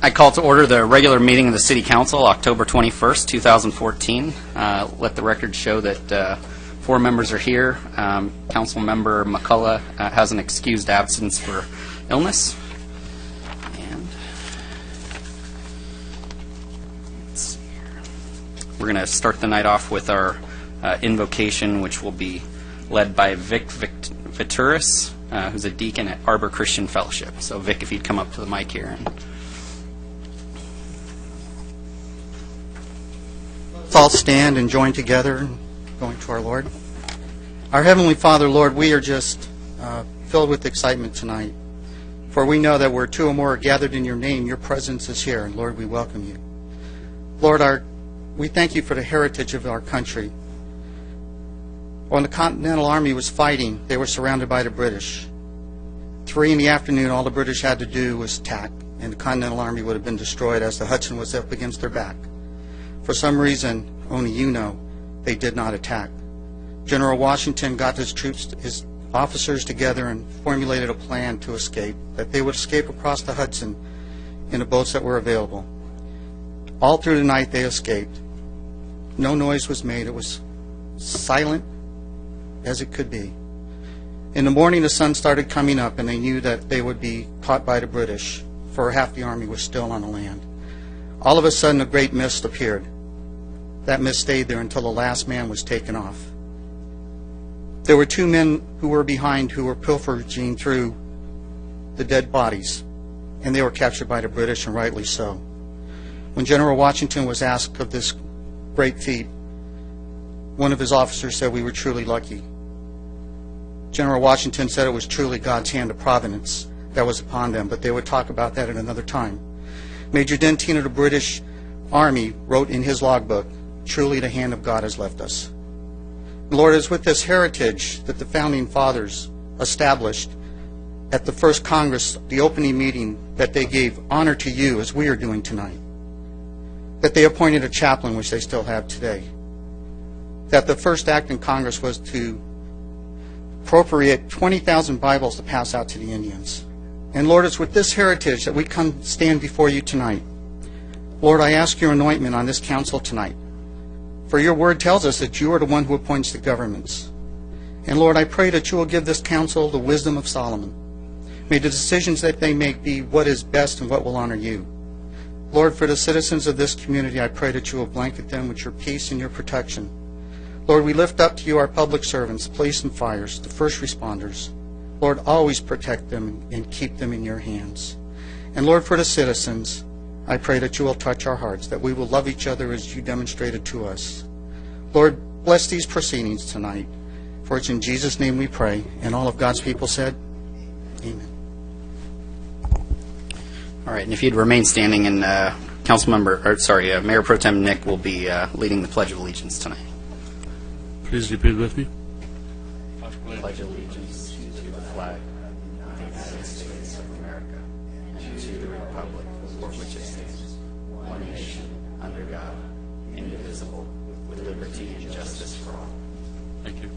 I call to order the regular meeting of the City Council, October 21st, 2014. Let the record show that 4 members are here. Council member McCullough has an excused absence for illness. And let's see here. We're going to start the night off with our invocation, which will be led by Vic Vituris, who's a deacon at Arbor Christian Fellowship. So, Vic, if you'd come up to the mic here. Let's all stand and join together in going to our Lord. Our Heavenly Father, Lord, we are just filled with excitement tonight. For we know that where 2 or more are gathered in your name, your presence is here. And Lord, we welcome you. Lord, we thank you for the heritage of our country. When the Continental Army was fighting, they were surrounded by the British. 3 in the afternoon, all the British had to do was attack, and the Continental Army would have been destroyed as the Hudson was up against their back. For some reason, only you know, they did not attack. General Washington got his troops, his officers together and formulated a plan to escape, that they would escape across the Hudson in the boats that were available. All through the night they escaped. No noise was made. It was silent as it could be. In the morning, the sun started coming up, and they knew that they would be caught by the British, for half the army was still on the land. All of a sudden, a great mist appeared. That mist stayed there until the last man was taken off. There were 2 men who were behind who were pilfering through the dead bodies, and they were captured by the British, and rightly so. When General Washington was asked of this great feat, one of his officers said, "We were truly lucky." General Washington said it was truly God's hand of providence that was upon them, but they would talk about that at another time. Major Denteen of the British Army wrote in his logbook, "Truly the hand of God has left us." Lord, it is with this heritage that the Founding Fathers established at the first Congress, the opening meeting, that they gave honor to you as we are doing tonight. That they appointed a chaplain, which they still have today. That the first act in Congress was to appropriate 20,000 Bibles to pass out to the Indians. And Lord, it's with this heritage that we come stand before you tonight. Lord, I ask your anointment on this council tonight. For your word tells us that you are the one who appoints the governments. And Lord, I pray that you will give this council the wisdom of Solomon. May the decisions that they make be what is best and what will honor you. Lord, for the citizens of this community, I pray that you will blanket them with your peace and your protection. Lord, we lift up to you our public servants, police and fires, the first responders. Lord, always protect them and keep them in your hands. And Lord, for the citizens, I pray that you will touch our hearts, that we will love each other as you demonstrated to us. Lord, bless these proceedings tonight. For it's in Jesus' name we pray. And all of God's people said, amen. All right, and if you'd remain standing, and Mayor Pro Tem Nick will be leading the Pledge of Allegiance tonight. Please repeat with me. Pledge allegiance to the flag of the United States of America and to the republic for which it stands, one nation, under God, indivisible, with liberty and justice for all. Thank you.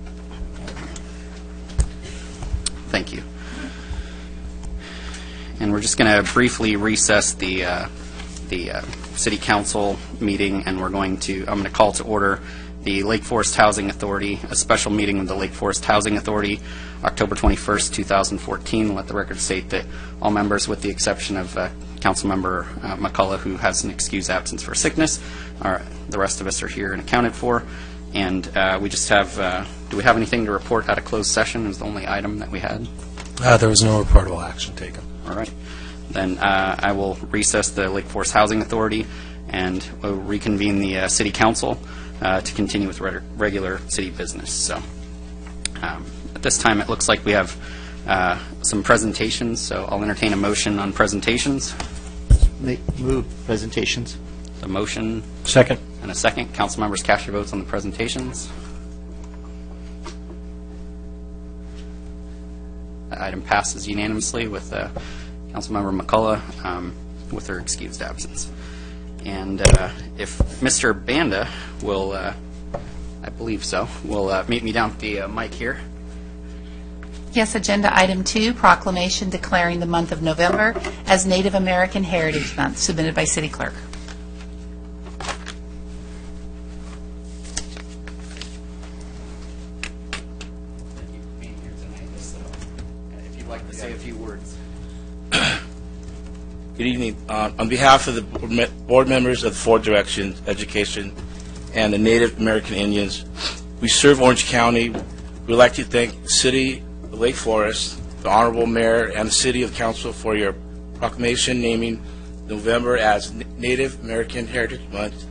Thank you. And we're just going to briefly recess the City Council meeting, and I'm going to call to order the Lake Forest Housing Authority, a special meeting of the Lake Forest Housing Authority, October 21st, 2014. Let the record state that all members, with the exception of Councilmember McCullough, who has an excused absence for sickness, the rest of us are here and accounted for. And we just have, do we have anything to report out of closed session? It was the only item that we had. There was no reportable action taken. All right. Then I will recess the Lake Forest Housing Authority, and we'll reconvene the City Council to continue with regular city business. So at this time, it looks like we have some presentations, so I'll entertain a motion on presentations. Move presentations. A motion. Second. And a second. Council members, cast your votes on the presentations. The item passes unanimously with Councilmember McCullough with her excused absence. And if Mr. Banda will, I believe so, will meet me down at the mic here. Yes, Agenda Item 2, proclamation declaring the month of November as Native American Heritage Month, submitted by City Clerk. Thank you for being here tonight. So, if you'd like to say a few words. Good evening. On behalf of the board members of the Four Directions Education and the Native American Indians, we serve Orange County. We'd like to thank the City of Lake Forest, the Honorable Mayor, and the City of Council for your proclamation naming November as Native American Heritage Month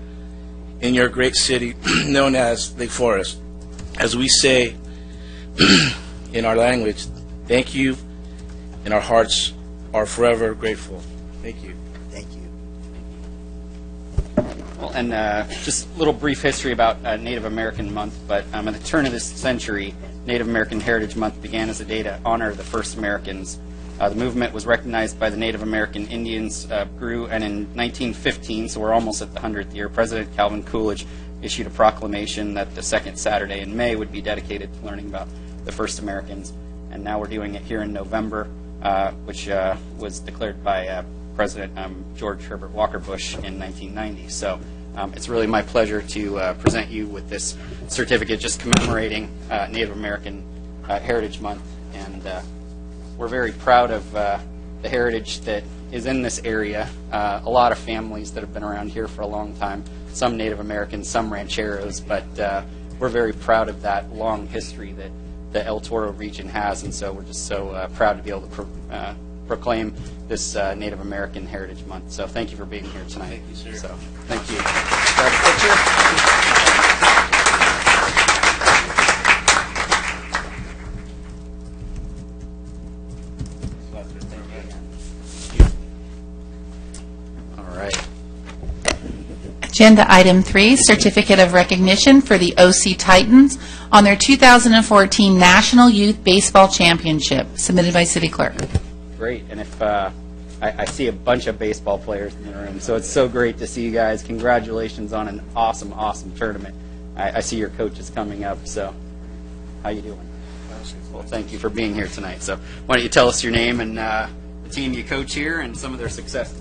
in your great city known as Lake Forest. As we say in our language, thank you, and our hearts are forever grateful. Thank you. Thank you. Well, and just a little brief history about Native American Month, but at the turn of this century, Native American Heritage Month began as a day to honor the first Americans. The movement was recognized by the Native American Indians, grew, and in 1915, so we're almost at the 100th year, President Calvin Coolidge issued a proclamation that the second Saturday in May would be dedicated to learning about the first Americans, and now we're doing it here in November, which was declared by President George Herbert Walker Bush in 1990. So it's really my pleasure to present you with this certificate just commemorating Native American Heritage Month. And we're very proud of the heritage that is in this area. A lot of families that have been around here for a long time, some Native Americans, some rancheros, but we're very proud of that long history that the El Toro region has, and so we're just so proud to be able to proclaim this Native American Heritage Month. So thank you for being here tonight. Thank you, sir. So, thank you. Grab a picture. All right. Agenda Item 3, Certificate of Recognition for the OC Titans on their 2014 National Youth Baseball Championship, submitted by City Clerk. Great. And if I see a bunch of baseball players in the room, so it's so great to see you guys. Congratulations on an awesome, awesome tournament. I see your coach is coming up, so how you doing? Well, thank you for being here tonight. So why don't you tell us your name and the team you coach here and some of their successes.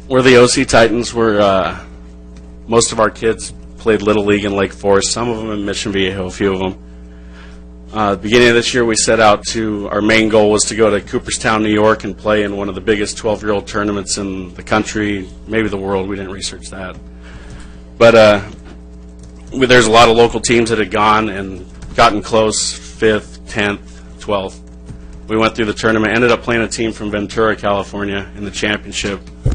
We're the OC Titans. Most of our kids played Little League in Lake Forest, some of them in Mission Viejo, a few of them. At the beginning of this year, we set out our main goal was to go to Cooperstown, New York, and play in one of the biggest 12-year-old tournaments in the country, maybe the world. We didn't research that. But there's a lot of local teams that had gone and gotten close, 5th, 10th, 12th. We went through the tournament, ended up playing a team from Ventura, California in the championship. It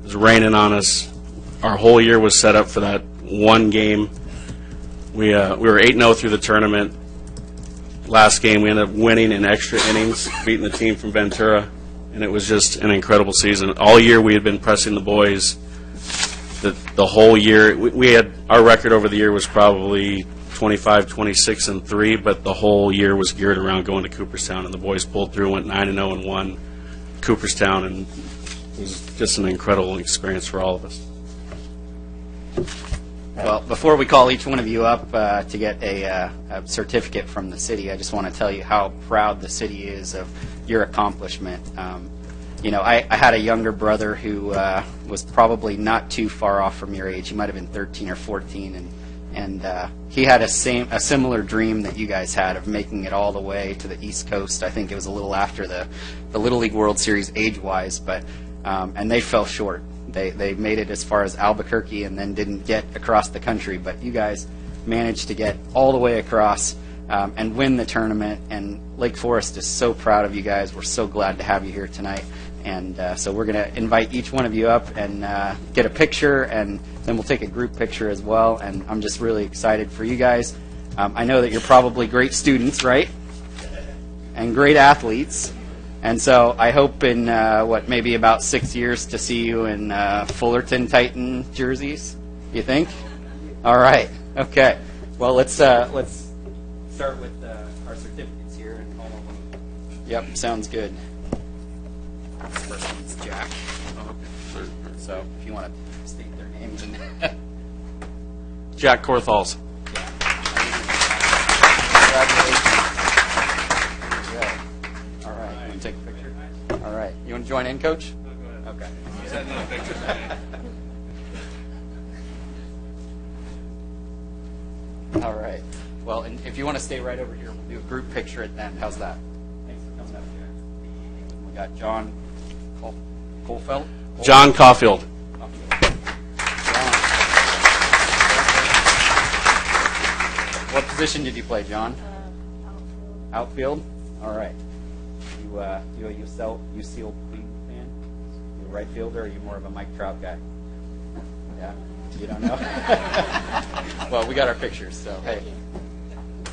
was raining on us. Our whole year was set up for that one game. We were 8-0 through the tournament. Last game, we ended up winning in extra innings, beating the team from Ventura, and it was just an incredible season. All year we had been pressing the boys. The whole year, we had our record over the year was probably 25, 26-3, but the whole year was geared around going to Cooperstown, and the boys pulled through, went 9-0 and won Cooperstown, and it was just an incredible experience for all of us. Well, before we call each one of you up to get a certificate from the city, I just want to tell you how proud the city is of your accomplishment. I had a younger brother who was probably not too far off from your age. He might have been 13 or 14, and he had a similar dream that you guys had of making it all the way to the East Coast. I think it was a little after the Little League World Series age-wise, but and they fell short. They made it as far as Albuquerque and then didn't get across the country, but you guys managed to get all the way across and win the tournament, and Lake Forest is so proud of you guys. We're so glad to have you here tonight, and so we're going to invite each one of you up and get a picture, and then we'll take a group picture as well, and I'm just really excited for you guys. I know that you're probably great students, right? And great athletes. And so I hope in, maybe about 6 years to see you in Fullerton Titan jerseys, you think? All right. Okay. Well, let's start with our certificates here. And all of them. Yep, sounds good. This first one's Jack. So if you want to state their names. Jack Korthals. Congratulations. take a picture? All right. You want to join in, Coach? Okay. All right. Well, and if you want to stay right over here, we'll do a group picture at the end. How's that? Thanks for coming up here. We got John Colfeld. John Caulfield. What position did you play, John? Outfield. All right. You a UCL fan? You a right fielder, or are you more of a Mike Trout guy? Yeah. You don't know. Well, we got our pictures, so hey.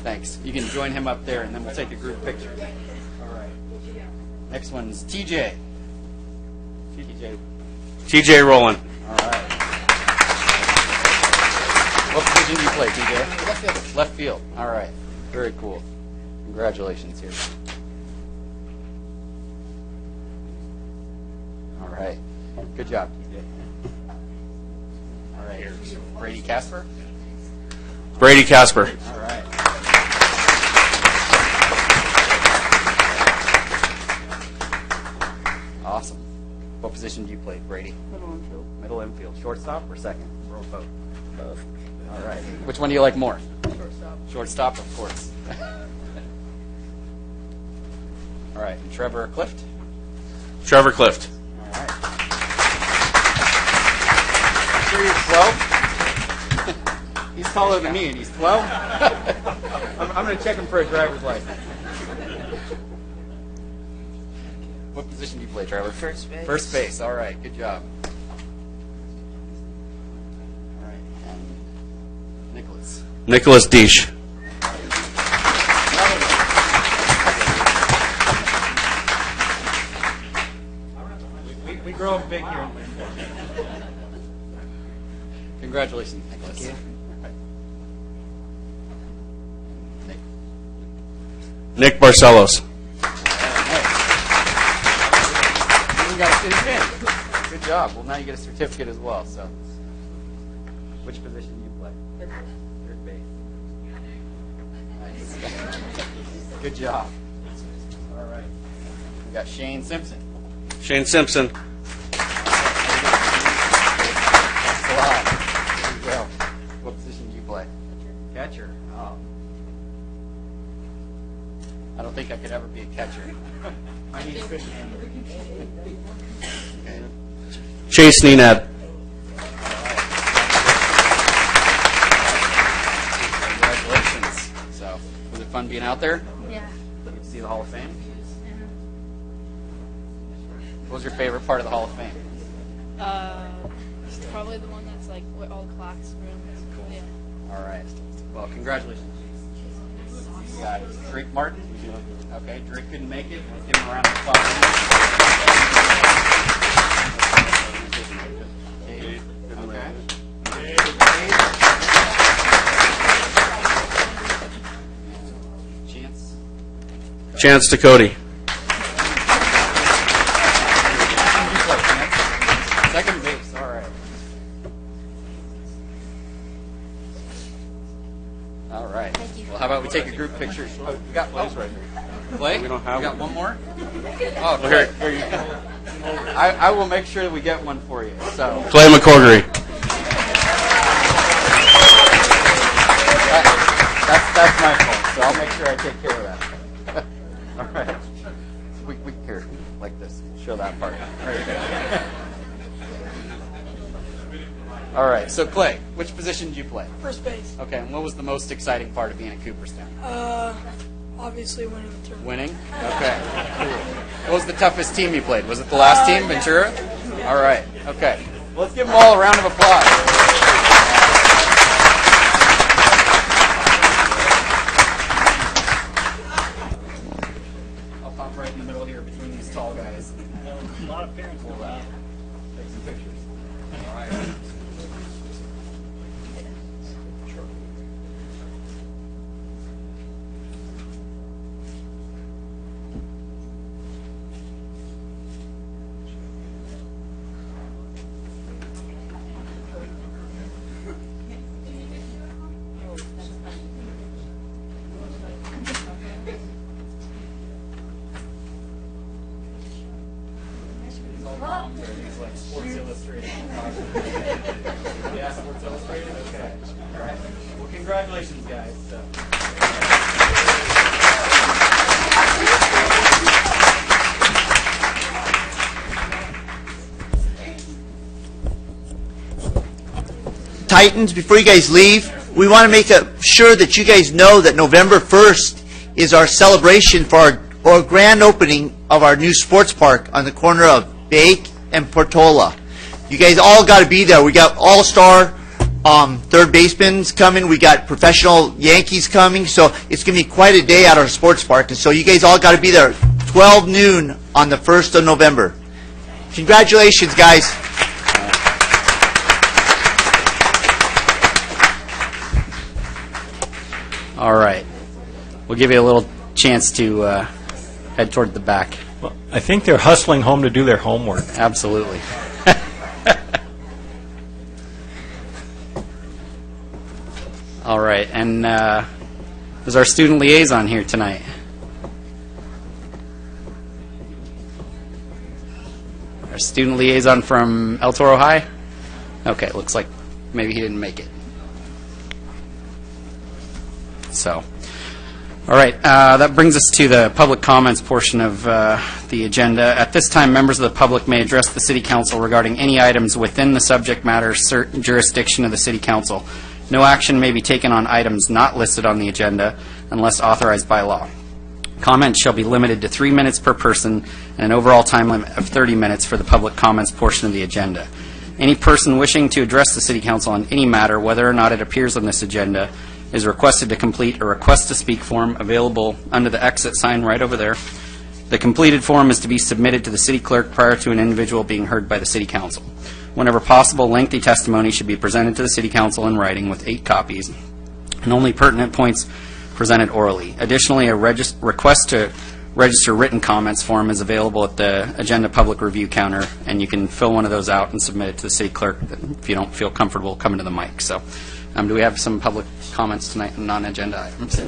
Thanks. You can join him up there, and then we'll take a group picture. All right. Next one's TJ. TJ Rowland. All right. What position do you play, TJ? Left field. Left field. All right. Very cool. Congratulations here. All right. Good job, TJ. All right. Here's Brady Casper. Brady Casper. All right. Awesome. What position do you play, Brady? Middle infield. Middle infield. Shortstop or second? Or both? Both. All right. Which one do you like more? Shortstop. Shortstop, of course. All right. And Trevor Clift? Trevor Clift. All right. Sure you're 12? He's taller than me, and he's 12? I'm going to check him for a driver's license. What position do you play, Trevor? First base. First base. All right. Good job. All right. And Nicholas. Nicholas Deesh. We grow up big here. Congratulations, Nicholas. Thank you. Nick. Nick Barcelos. You got a city pin. Good job. Well, now you get a certificate as well. So, which position do you play? Third base. Nice. Good job. All right. We got Shane Simpson. Shane Simpson. Thanks a lot. There you go. What position do you play? Catcher. Oh. I don't think I could ever be a catcher. I need a good hand. Okay. Chase Nenad. Congratulations. So, was it fun being out there? Yeah. Did you see the Hall of Fame? What was your favorite part of the Hall of Fame? It's probably the one that's like with all the classrooms. Yeah. All right. Well, congratulations. We got Drake Martin. Okay, Drake couldn't make it. Let's give him a round of applause. Dave. Okay. Chance. Chance Ducote. Second base. All right. All right. Thank you. Well, how about we take a group picture? Oh, we got Clay's right here. Clay? We don't have we got one. one more? Oh, Clay. Here you go. I will make sure that we get one for you. So Clay McCorgery. that's my fault. So I'll make sure I take care of that. All right. We here like this. Show that part. Right. All right. So Clay, which position did you play? First base. Okay. And what was the most exciting part of being at Cooperstown? Obviously winning the tournament. Winning? Okay. Cool. What was the toughest team you played? Was it the last team, Ventura? All right. Okay. Well, let's give them all a round of applause. I'll pop right in the middle here between these tall guys. A lot of parents will take some pictures. All right. Titans, before you guys leave, we want to make sure that you guys know that November 1st is our celebration for our grand opening of our new sports park on the corner of Bake and Portola. You guys all got to be there. We got all-star third basemen coming. We got professional Yankees coming. So it's going to be quite a day at our sports park. And so you guys all got to be there 12 noon on the 1st of November. Congratulations, guys. All right. We'll give you a little chance to head toward the back. Well, I think they're hustling home to do their homework. Absolutely. All right. And is our student liaison here tonight? Our student liaison from El Toro High? Okay, looks like maybe he didn't make it. So, all right, that brings us to the public comments portion of the agenda. At this time, members of the public may address the City Council regarding any items within the subject matter jurisdiction of the City Council. No action may be taken on items not listed on the agenda unless authorized by law. Comments shall be limited to 3 minutes per person and an overall time limit of 30 minutes for the public comments portion of the agenda. Any person wishing to address the City Council on any matter, whether or not it appears on this agenda, is requested to complete a request to speak form available under the exit sign right over there. The completed form is to be submitted to the city clerk prior to an individual being heard by the City Council. Whenever possible, lengthy testimony should be presented to the City Council in writing with 8 copies, and only pertinent points presented orally. Additionally, a request to register written comments form is available at the agenda public review counter, and you can fill one of those out and submit it to the city clerk if you don't feel comfortable coming to the mic. So, do we have some public comments tonight on non-agenda items?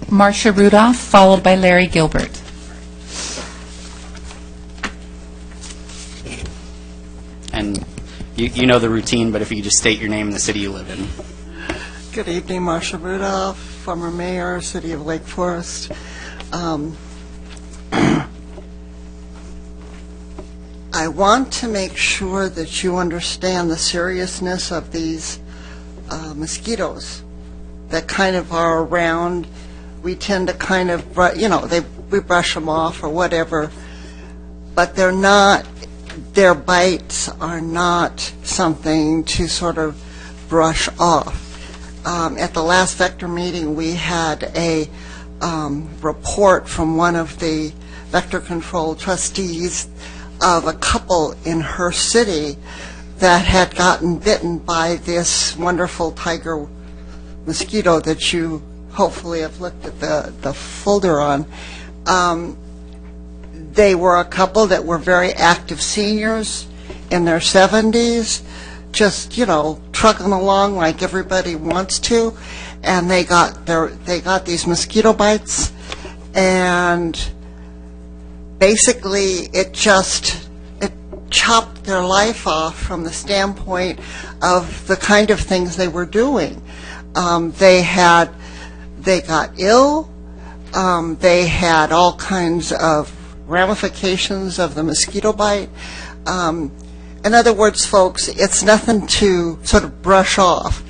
Marcia Rudolph, followed by Larry Gilbert. And you know the routine, but if you could just state your name and the city you live in. Good evening, Marcia Rudolph, former mayor, City of Lake Forest. I want to make sure that you understand the seriousness of these mosquitoes that kind of are around. We tend to kind of, we brush them off or whatever, but they're not, their bites are not something to sort of brush off. At the last Vector meeting, we had a report from one of the Vector Control trustees of a couple in her city that had gotten bitten by this wonderful tiger mosquito that you hopefully have looked at the folder on. They were a couple that were very active seniors in their 70s, just, trucking along like everybody wants to, and they got these mosquito bites, and basically it chopped their life off from the standpoint of the kind of things they were doing. They got ill. They had all kinds of ramifications of the mosquito bite. In other words, folks, it's nothing to sort of brush off.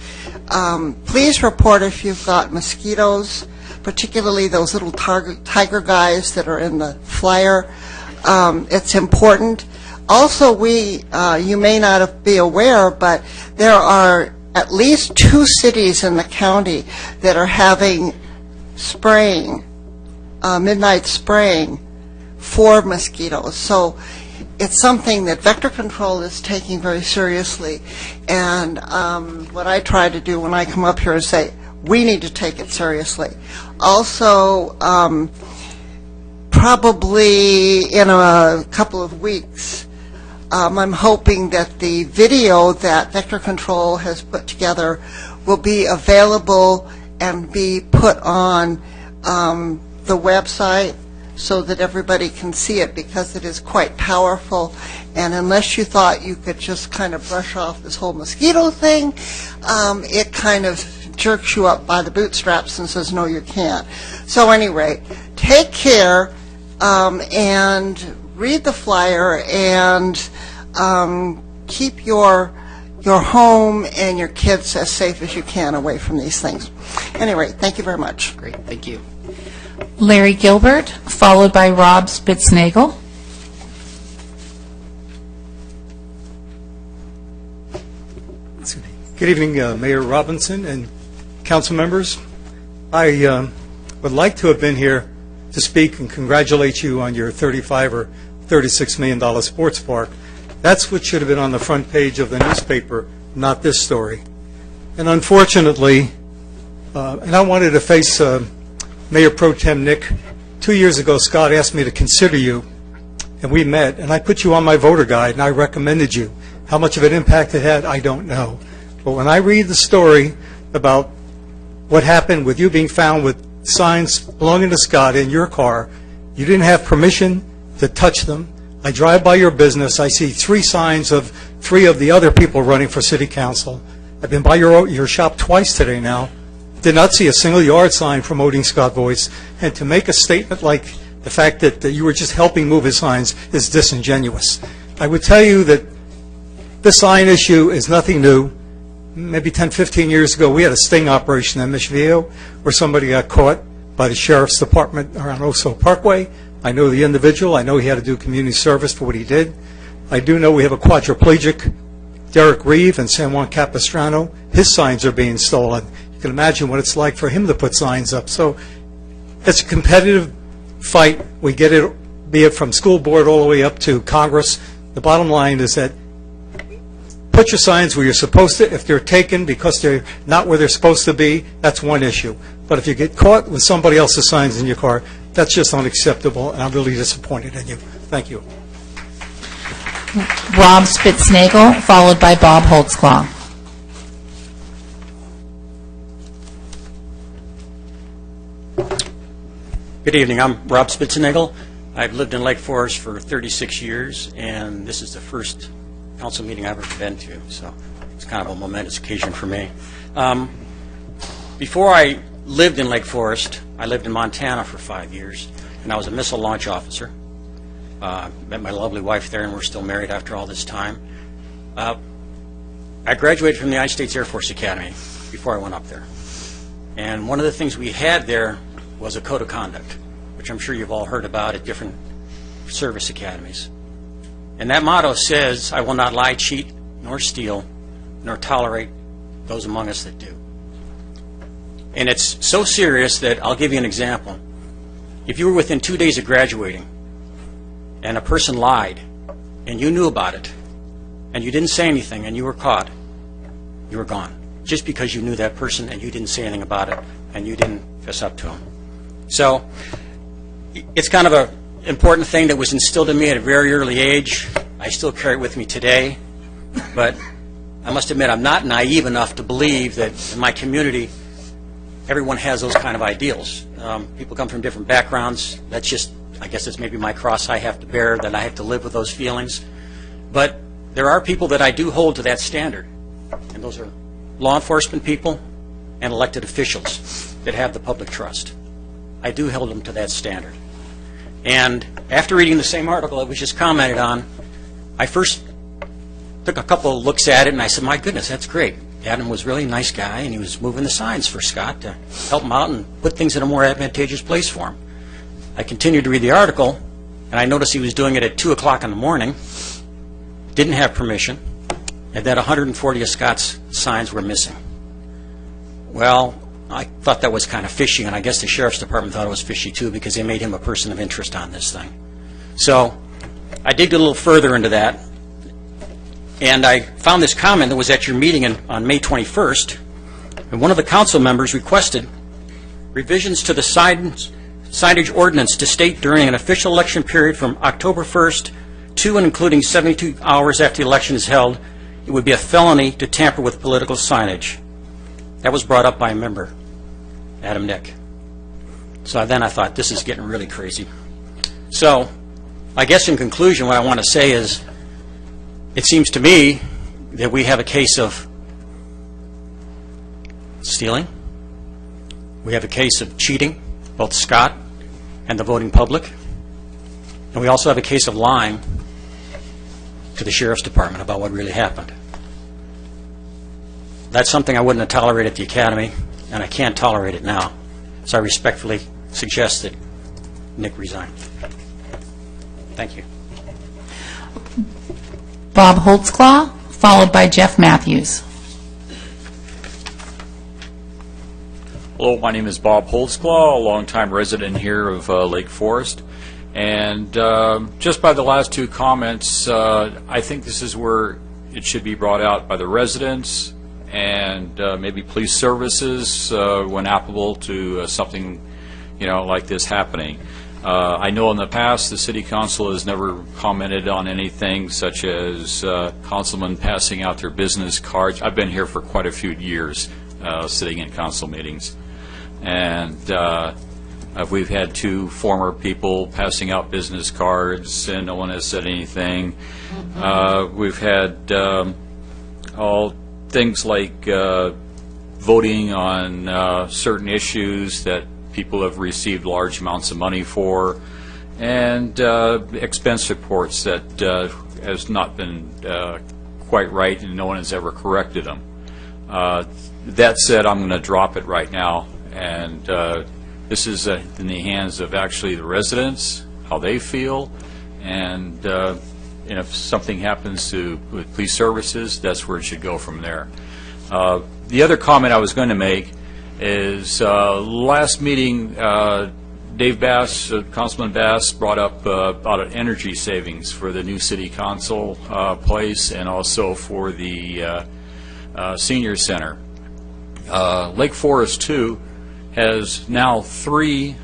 Please report if you've got mosquitoes, particularly those little tiger guys that are in the flyer. It's important. Also, you may not be aware, but there are at least 2 cities in the county that are having spraying, midnight spraying for mosquitoes. So it's something that Vector Control is taking very seriously. And what I try to do when I come up here is say, we need to take it seriously. Also, probably in a couple of weeks, I'm hoping that the video that Vector Control has put together will be available and be put on the website so that everybody can see it, because it is quite powerful. And unless you thought you could just kind of brush off this whole mosquito thing, it kind of jerks you up by the bootstraps and says, no, you can't. So anyway, take care and read the flyer and keep your your home and your kids as safe as you can away from these things. Anyway, thank you very much. Great, thank you. Larry Gilbert, followed by Rob Spitznagel. Good evening, Mayor Robinson and council members. I would like to have been here to speak and congratulate you on your $35 or $36 million sports park. That's what should have been on the front page of the newspaper, not this story. And unfortunately, and I wanted to face Mayor Pro Tem Nick. 2 years ago, Scott asked me to consider you, and we met, and I put you on my voter guide, and I recommended you. How much of an impact it had, I don't know. But when I read the story about what happened with you being found with signs belonging to Scott in your car, you didn't have permission to touch them. I drive by your business. I see 3 signs of 3 of the other people running for city council. I've been by your shop twice today now. Did not see a single yard sign promoting Scott Voice. And to make a statement like the fact that you were just helping move his signs is disingenuous. I would tell you that the sign issue is nothing new. Maybe 10, 15 years ago, we had a sting operation in Mission Viejo where somebody got caught by the Sheriff's Department around Oso Parkway. I know the individual. I know he had to do community service for what he did. I do know we have a quadriplegic, Derek Reeve and San Juan Capistrano. His signs are being stolen. You can imagine what it's like for him to put signs up. So it's a competitive fight. We get it, be it from school board all the way up to Congress. The bottom line is that put your signs where you're supposed to. If they're taken because they're not where they're supposed to be, that's one issue. But if you get caught with somebody else's signs in your car, that's just unacceptable, and I'm really disappointed in you. Thank you. Rob Spitznagel, followed by Bob Holtzclaw. Good evening. I'm Rob Spitznagel. I've lived in Lake Forest for 36 years, and this is the first council meeting I've ever been to, so it's kind of a momentous occasion for me. Before I lived in Lake Forest, I lived in Montana for 5 years, and I was a missile launch officer. Met my lovely wife there, and we're still married after all this time. I graduated from the United States Air Force Academy before I went up there. And one of the things we had there was a code of conduct, which I'm sure you've all heard about at different service academies. And that motto says, I will not lie, cheat, nor steal, nor tolerate those among us that do. And it's so serious that I'll give you an example. If you were within 2 days of graduating and a person lied and you knew about it and you didn't say anything and you were caught, you were gone. Just because you knew that person and you didn't say anything about it and you didn't fess up to him. So it's kind of an important thing that was instilled in me at a very early age. I still carry it with me today, but I must admit I'm not naive enough to believe that in my community everyone has those kind of ideals. People come from different backgrounds. That's just, I guess it's maybe my cross I have to bear, that I have to live with those feelings. But there are people that I do hold to that standard, and those are law enforcement people and elected officials that have the public trust. I do hold them to that standard. And after reading the same article that was just commented on, I first took a couple of looks at it and I said, my goodness, that's great. Adam was really a nice guy and he was moving the signs for Scott to help him out and put things in a more advantageous place for him. I continued to read the article and I noticed he was doing it at 2 o'clock in the morning, didn't have permission, and that 140 of Scott's signs were missing. Well, I thought that was kind of fishy, and I guess the Sheriff's Department thought it was fishy too because they made him a person of interest on this thing. So I digged a little further into that, and I found this comment that was at your meeting on May 21st, and one of the council members requested revisions to the signage ordinance to state during an official election period from October 1st to and including 72 hours after the election is held, it would be a felony to tamper with political signage. That was brought up by a member, Adam Nick. So then I thought, this is getting really crazy. So I guess in conclusion, what I want to say is, it seems to me that we have a case of stealing. We have a case of cheating, both Scott and the voting public. And we also have a case of lying to the Sheriff's Department about what really happened. That's something I wouldn't have tolerated at the Academy, and I can't tolerate it now. So I respectfully suggest that Nick resign. Thank you. Bob Holtzclaw, followed by Jeff Matthews. Hello, my name is Bob Holtzclaw, a longtime resident here of Lake Forest. And just by the last two comments, I think this is where it should be brought out by the residents and maybe police services when applicable to something, like this happening. I know in the past the City Council has never commented on anything such as councilmen passing out their business cards. I've been here for quite a few years sitting in council meetings. And we've had two former people passing out business cards, and no one has said anything. We've had all things like voting on certain issues that people have received large amounts of money for, and expense reports that has not been quite right, and no one has ever corrected them. That said, I'm going to drop it right now. And this is in the hands of actually the residents, how they feel, and if something happens with police services, that's where it should go from there. The other comment I was going to make is last meeting, Dave Bass, Councilman Bass, brought up about energy savings for the new city council place and also for the senior center. Lake Forest 2 has now 3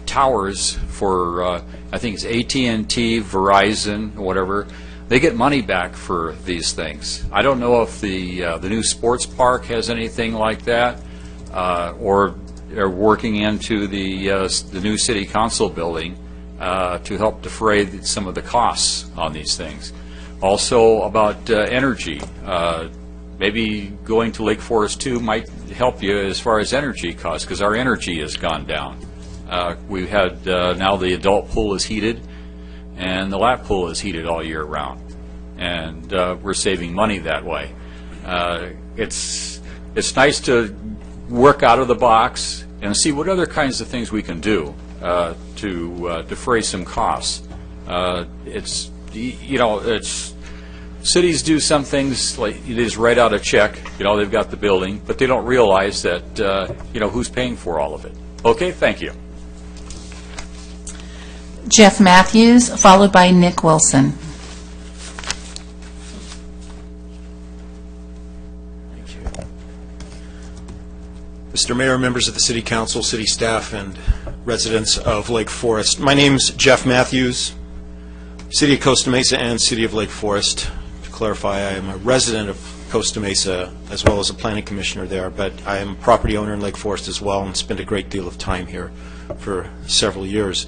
towers for, I think it's AT&T, Verizon, whatever. They get money back for these things. I don't know if the new sports park has anything like that, or they're working into the new city council building to help defray some of the costs on these things. Also about energy. Maybe going to Lake Forest 2 might help you as far as energy costs, because our energy has gone down. We've had, now the adult pool is heated, and the lap pool is heated all year round. And we're saving money that way. It's nice to work out of the box and see what other kinds of things we can do to defray some costs. It's cities do some things like you just write out a check, they've got the building, but they don't realize that, who's paying for all of it. Okay, thank you. Jeff Matthews, followed by Nick Wilson. Thank you. Mr. Mayor, members of the City Council, city staff, and residents of Lake Forest. My name's Jeff Matthews, City of Costa Mesa and City of Lake Forest. Clarify, I am a resident of Costa Mesa as well as a planning commissioner there, but I am a property owner in Lake Forest as well and spent a great deal of time here for several years.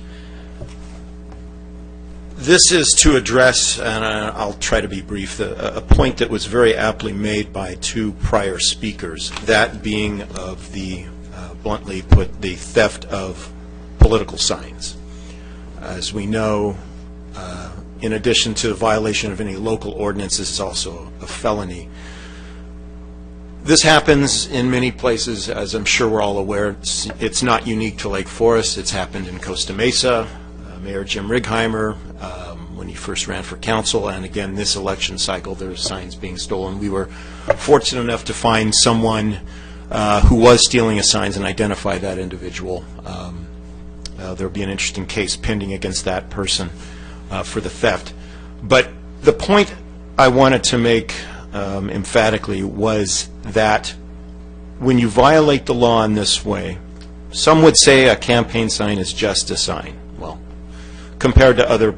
This is to address, and I'll try to be brief, a point that was very aptly made by two prior speakers, that being of the, bluntly put, the theft of political signs. As we know, in addition to the violation of any local ordinances, it's also a felony. This happens in many places, as I'm sure we're all aware. It's not unique to Lake Forest. It's happened in Costa Mesa. Mayor Jim Righeimer, when he first ran for council, and again this election cycle, there's signs being stolen. We were fortunate enough to find someone who was stealing signs and identify that individual. There'll be an interesting case pending against that person for the theft. But the point I wanted to make emphatically was that when you violate the law in this way, some would say a campaign sign is just a sign. Well, compared to other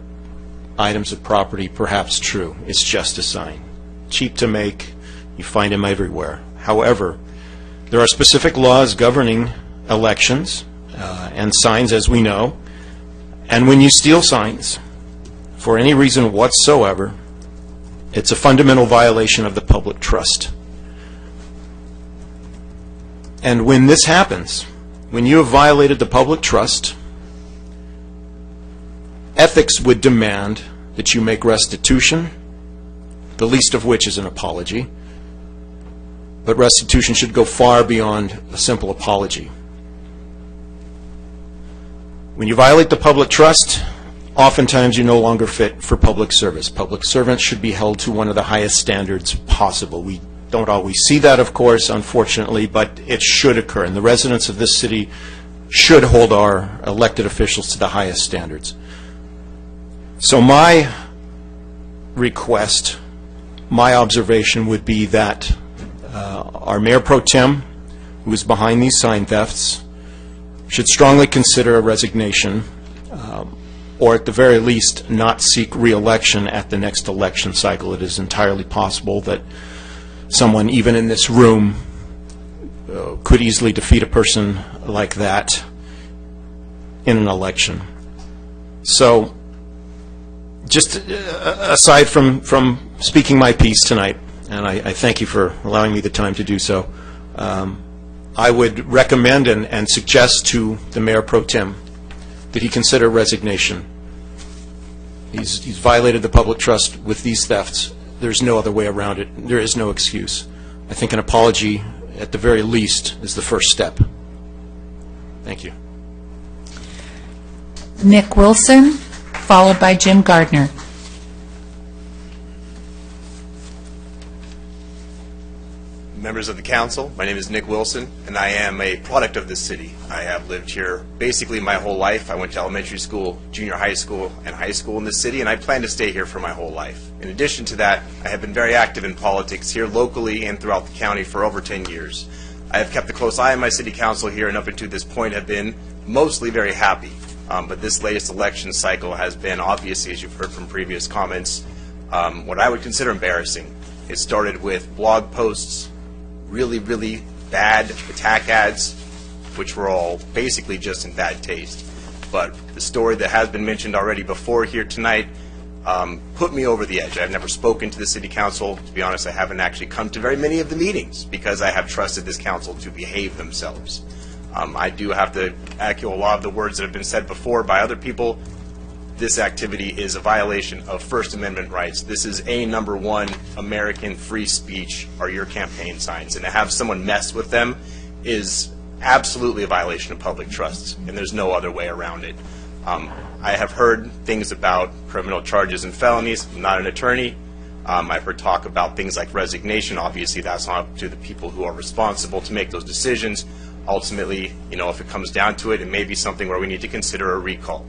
items of property, perhaps true. It's just a sign. Cheap to make. You find them everywhere. However, there are specific laws governing elections and signs, as we know. And when you steal signs, for any reason whatsoever, it's a fundamental violation of the public trust. And when this happens, when you have violated the public trust, ethics would demand that you make restitution, the least of which is an apology, but restitution should go far beyond a simple apology. When you violate the public trust, oftentimes you're no longer fit for public service. Public servants should be held to one of the highest standards possible. We don't always see that, of course, unfortunately, but it should occur, and the residents of this city should hold our elected officials to the highest standards. So my request, my observation would be that our Mayor Pro Tem, who is behind these sign thefts, should strongly consider a resignation, or at the very least not seek re-election at the next election cycle. It is entirely possible that someone, even in this room, could easily defeat a person like that in an election. So, just aside from speaking my piece tonight, and I thank you for allowing me the time to do so, I would recommend and suggest to the Mayor Pro Tem that he consider resignation. He's violated the public trust with these thefts. There's no other way around it. There is no excuse. I think an apology, at the very least, is the first step. Thank you. Nick Wilson, followed by Jim Gardner. Members of the council, my name is Nick Wilson, and I am a product of this city. I have lived here basically my whole life. I went to elementary school, junior high school, and high school in this city, and I plan to stay here for my whole life. In addition to that, I have been very active in politics here locally and throughout the county for over 10 years. I have kept a close eye on my city council here, and up until this point have been mostly very happy. But this latest election cycle has been, obviously, as you've heard from previous comments, what I would consider embarrassing. It started with blog posts, really, really bad attack ads, which were all basically just in bad taste. But the story that has been mentioned already before here tonight put me over the edge. I've never spoken to the city council. To be honest, I haven't actually come to very many of the meetings because I have trusted this council to behave themselves. I do have to echo a lot of the words that have been said before by other people. This activity is a violation of First Amendment rights. This is number one, American free speech are your campaign signs. And to have someone mess with them is absolutely a violation of public trust, and there's no other way around it. I have heard things about criminal charges and felonies. I'm not an attorney. I've heard talk about things like resignation. Obviously, that's not up to the people who are responsible to make those decisions. Ultimately, if it comes down to it, it may be something where we need to consider a recall.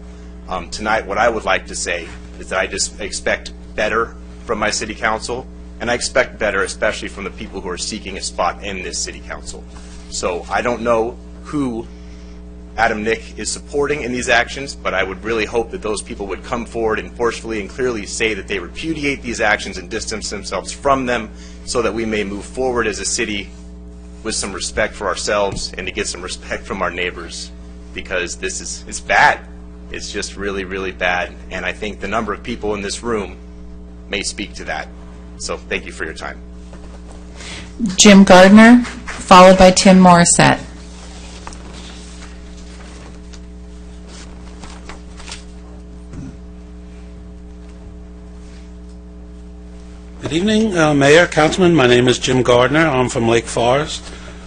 Tonight, what I would like to say is that I just expect better from my city council, and I expect better especially from the people who are seeking a spot in this city council. So I don't know who Adam Nick is supporting in these actions, but I would really hope that those people would come forward and forcefully and clearly say that they repudiate these actions and distance themselves from them so that we may move forward as a city with some respect for ourselves and to get some respect from our neighbors, because this is bad. It's just really, really bad, and I think the number of people in this room may speak to that. So thank you for your time. Jim Gardner, followed by Tim Morissette. Good evening, Mayor, Councilman. My name is Jim Gardner. I'm from Lake Forest.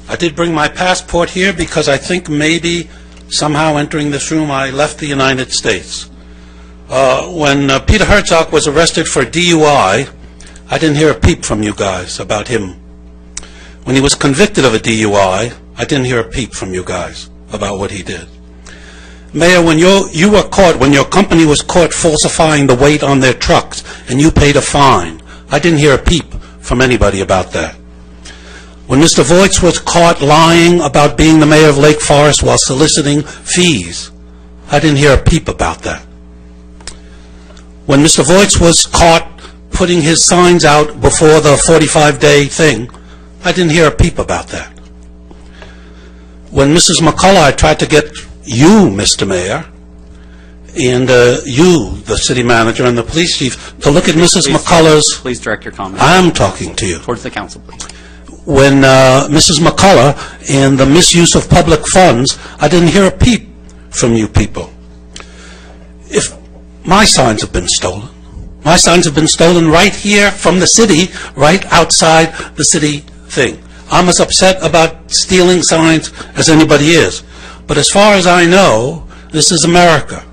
I did bring my passport here because I think maybe somehow entering this room I left the United States. When Peter Herzog was arrested for DUI, I didn't hear a peep from you guys about him. When he was convicted of a DUI, I didn't hear a peep from you guys about what he did. Mayor, when you were caught, when your company was caught falsifying the weight on their trucks and you paid a fine, I didn't hear a peep from anybody about that. When Mr. Voigt was caught lying about being the mayor of Lake Forest while soliciting fees, I didn't hear a peep about that. When Mr. Voigt was caught putting his signs out before the 45-day thing, I didn't hear a peep about that. When Mrs. McCullough tried to get you, Mr. Mayor, and you, the city manager, and the police chief, to look at Mrs. McCullough's... Please direct your comments. I'm talking to you. Towards the council, please. When Mrs. McCullough and the misuse of public funds, I didn't hear a peep from you people. If my signs have been stolen, my signs have been stolen right here from the city, right outside the city thing. I'm as upset about stealing signs as anybody is. But as far as I know, this is America.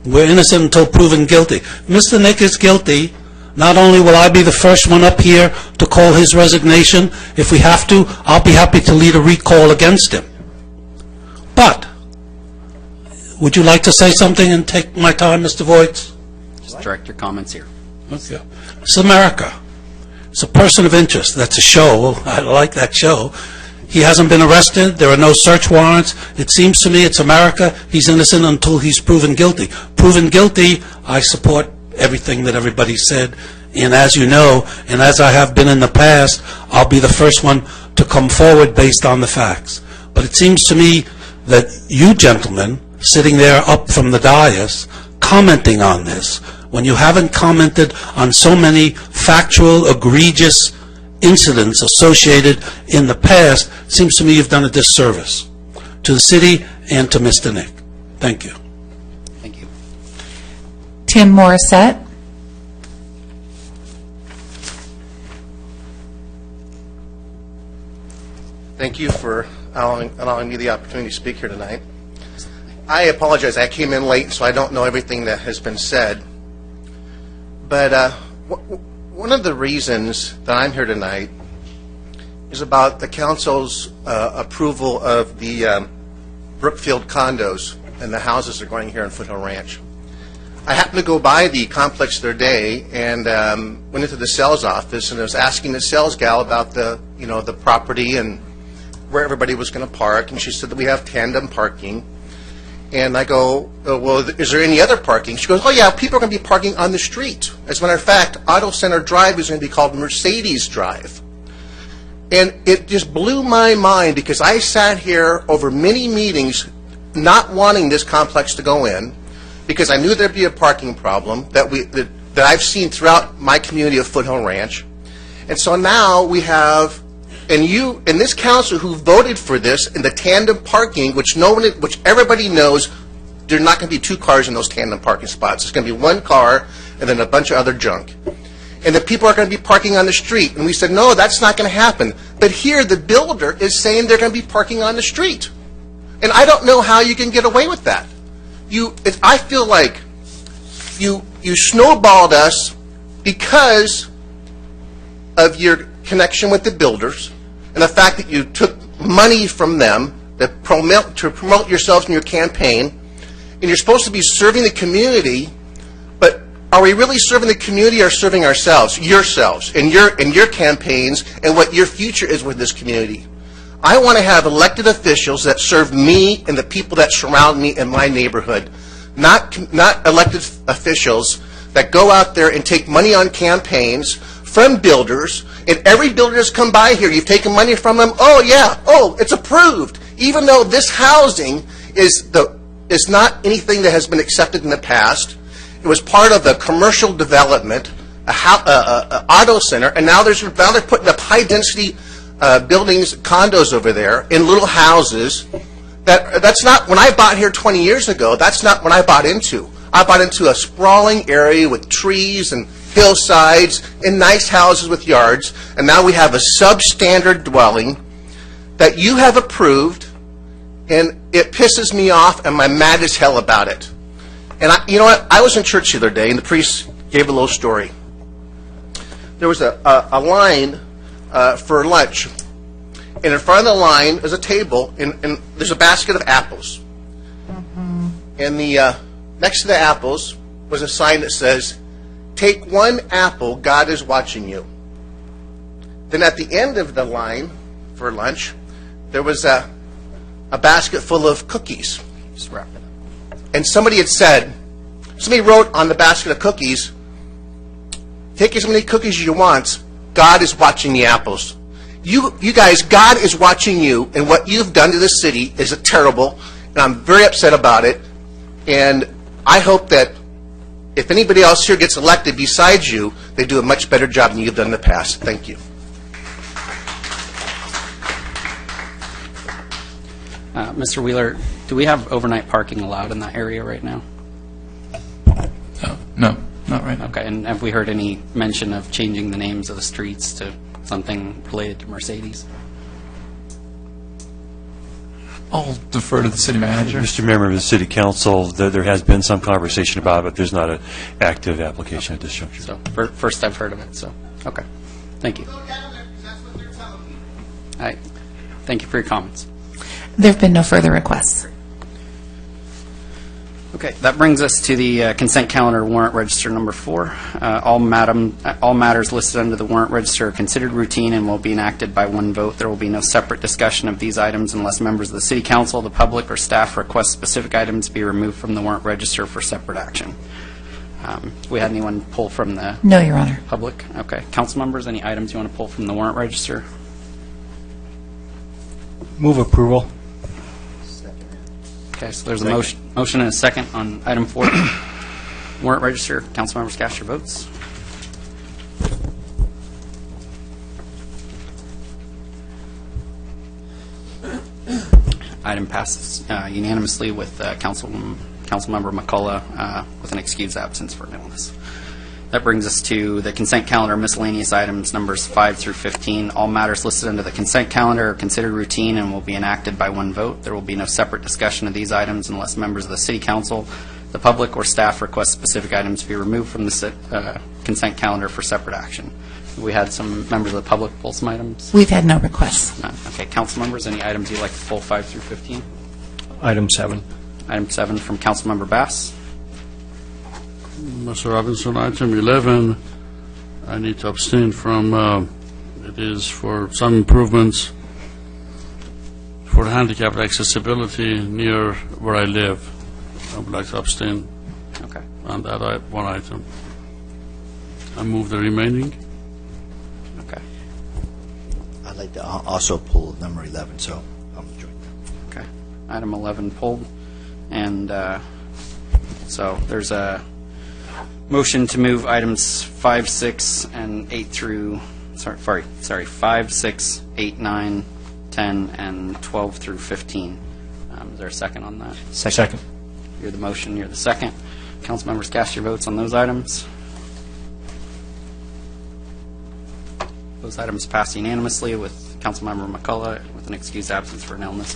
We're innocent until proven guilty. Mr. Nick is guilty. Not only will I be the first one up here to call his resignation, if we have to, I'll be happy to lead a recall against him. But, would you like to say something and take my time, Mr. Voigt? Just direct your comments here. Okay. It's America. It's a person of interest. That's a show. I like that show. He hasn't been arrested. There are no search warrants. It seems to me it's America. He's innocent until he's proven guilty. Proven guilty, I support everything that everybody said. And as you know, and as I have been in the past, I'll be the first one to come forward based on the facts. But it seems to me that you gentlemen, sitting there up from the dais, commenting on this, when you haven't commented on so many factual, egregious incidents associated in the past, seems to me you've done a disservice to the city and to Mr. Nick. Thank you. Thank you. Tim Morissette. Thank you for allowing me the opportunity to speak here tonight. I apologize. I came in late, so I don't know everything that has been said. But one of the reasons that I'm here tonight is about the council's approval of the Brookfield condos and the houses that are going here in Foothill Ranch. I happened to go by the complex the other day and went into the sales office, and I was asking the sales gal about the property and where everybody was going to park, and she said that we have tandem parking. And I go, well, is there any other parking? She goes, oh yeah, people are going to be parking on the street. As a matter of fact, Auto Center Drive is going to be called Mercedes Drive. And it just blew my mind, because I sat here over many meetings not wanting this complex to go in, because I knew there'd be a parking problem that I've seen throughout my community of Foothill Ranch. And so now we have, and you and this council who voted for this in the tandem parking, which everybody knows, there's not going to be two cars in those tandem parking spots. It's going to be one car and then a bunch of other junk. And the people are going to be parking on the street. And we said, no, that's not going to happen. But here the builder is saying they're going to be parking on the street. And I don't know how you can get away with that. I feel like you snowballed us because of your connection with the builders and the fact that you took money from them to promote yourselves in your campaign. And you're supposed to be serving the community, but are we really serving the community or serving ourselves, yourselves, in your campaigns and what your future is with this community? I want to have elected officials that serve me and the people that surround me in my neighborhood, not elected officials that go out there and take money on campaigns from builders, and every builder that's come by here, you've taken money from them, oh yeah, oh, it's approved, even though this housing is not anything that has been accepted in the past. It was part of a commercial development, a auto center, and now they're putting up high-density buildings, condos over there in little houses. That's not, when I bought here 20 years ago, that's not what I bought into. I bought into a sprawling area with trees and hillsides and nice houses with yards, and now we have a substandard dwelling that you have approved, and it pisses me off, and I'm mad as hell about it. And you know what? I was in church the other day, and the priest gave a little story. There was a line for lunch, and in front of the line is a table, and there's a basket of apples. Mm-hmm. And the next to the apples was a sign that says, "Take one apple, God is watching you." Then at the end of the line for lunch, there was a basket full of cookies. Just wrap it up. And somebody wrote on the basket of cookies, "Take as many cookies as you want, God is watching the apples." You guys, God is watching you, and what you've done to this city is terrible, and I'm very upset about it. And I hope that if anybody else here gets elected besides you, they do a much better job than you've done in the past. Thank you. Mr. Wheeler, do we have overnight parking allowed in that area right now? No, not right now. Okay, and have we heard any mention of changing the names of the streets to something related to Mercedes? I'll defer to the city manager. Mr. Member of the City Council, there has been some conversation about it, but there's not an active application at this juncture. So first I've heard of it, so, okay. Thank you. All right. Thank you for your comments. There have been no further requests. Okay, that brings us to the consent calendar warrant register number 4. All matters listed under the warrant register are considered routine and will be enacted by one vote. There will be no separate discussion of these items unless members of the City Council, the public, or staff request specific items be removed from the warrant register for separate action. We had anyone pull from the No, Your Honor. public? Okay. Council members, any items you want to pull from the warrant register? Move approval. Okay, so there's a motion and a second on item 4. Warrant register. Council members, cast your votes. Item passes unanimously with Councilmember McCullough with an excused absence for an illness. That brings us to the consent calendar miscellaneous items numbers 5 through 15. All matters listed under the consent calendar are considered routine and will be enacted by one vote. There will be no separate discussion of these items unless members of the City Council, the public, or staff request specific items be removed from the consent calendar for separate action. We had some members of the public pull some items. We've had no requests. None. Okay, council members, any items you'd like to pull 5 through 15? Item 7. Item 7 from Councilmember Bass. Mr. Robinson, item 11, I need to abstain from. It is for some improvements for handicap accessibility near where I live. I would like to abstain on that one item. I move the remaining. Okay. I'd like to also pull number 11, so I'll join that. Okay. Item 11 pulled. And so there's a motion to move items 5, 6, and 8 through, sorry, 5, 6, 8, 9, 10, and 12 through 15. Is there a second on that? Second. You're the motion, you're the second. Council members, cast your votes on those items. Those items pass unanimously with Councilmember McCullough with an excused absence for an illness.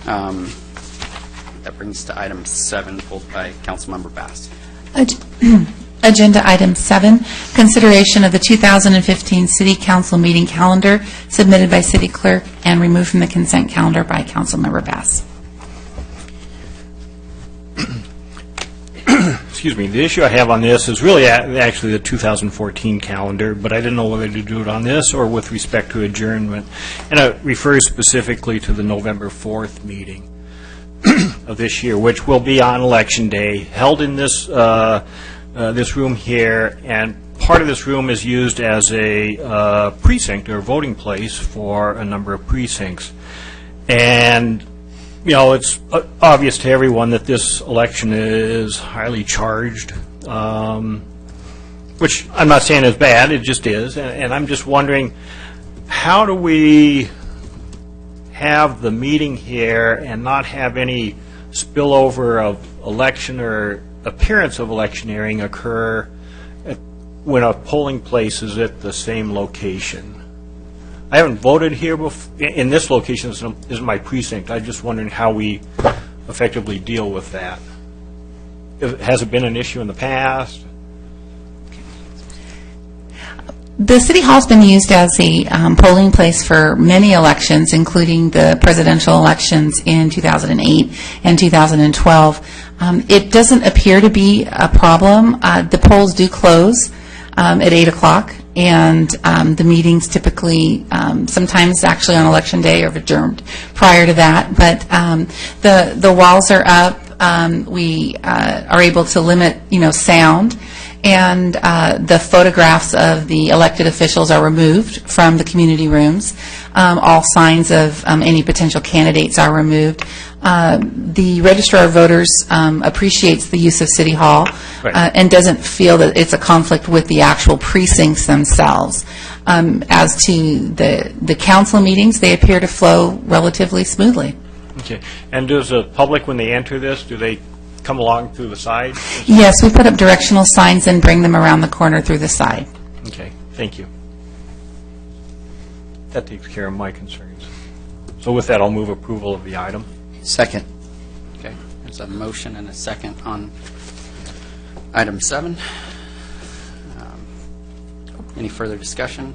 That brings us to item 7, pulled by Councilmember Bass. Agenda item 7, consideration of the 2015 City Council meeting calendar submitted by City Clerk and removed from the consent calendar by Councilmember Bass. Excuse me. The issue I have on this is really actually the 2014 calendar, but I didn't know whether to do it on this or with respect to adjournment. And it refers specifically to the November 4th meeting of this year, which will be on Election Day, held in this this room here, and part of this room is used as a precinct or voting place for a number of precincts. And you know, it's obvious to everyone that this election is highly charged, which I'm not saying is bad, it just is. And I'm just wondering, how do we have the meeting here and not have any spillover of election or appearance of electioneering occur when a polling place is at the same location? I haven't voted here in this location. This is my precinct. I'm just wondering how we effectively deal with that. Has it been an issue in the past? The City Hall's been used as a polling place for many elections, including the presidential elections in 2008 and 2012. It doesn't appear to be a problem. The polls do close at 8 o'clock, and the meetings typically, sometimes actually on Election Day, are adjourned prior to that. But the walls are up. We are able to limit, sound. And the photographs of the elected officials are removed from the community rooms. All signs of any potential candidates are removed. The Registrar of Voters appreciates the use of City Hall and doesn't feel that it's a conflict with the actual precincts themselves. As to the council meetings, they appear to flow relatively smoothly. Okay. And does the public, when they enter this, do they come along through the side? Yes, we put up directional signs and bring them around the corner through the side. Okay, thank you. That takes care of my concerns. So with that, I'll move approval of the item. Second. Okay, there's a motion and a second on item 7. Any further discussion?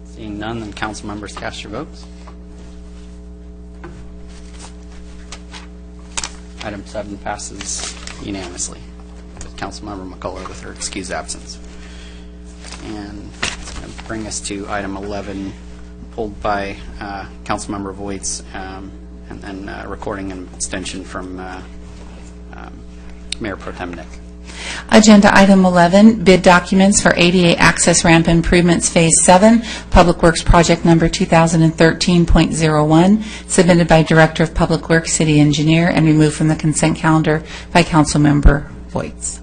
Seeing none, then council members cast your votes. Item 7 passes unanimously, with Councilmember McCullough with her excused absence. And it's going to bring us to item 11, pulled by Councilmember Voights, and then recording an abstention from Mayor Pro Tem Nick. Agenda item 11, bid documents for ADA access ramp improvements Phase 7, Public Works project number 2013.01, submitted by Director of Public Works, City Engineer, and removed from the consent calendar by Councilmember Voights.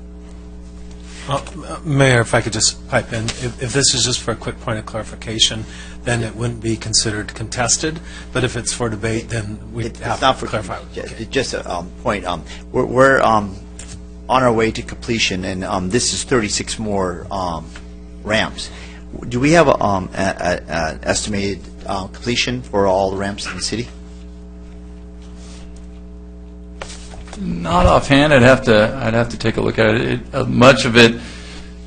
Mayor, if I could just pipe in, if this is just for a quick point of clarification, then it wouldn't be considered contested, but if it's for debate, then we'd have to clarify. Just a point. We're on our way to completion, and this is 36 more ramps. Do we have an estimated completion for all the ramps in the city? Not offhand. I'd have to take a look at it. Much of it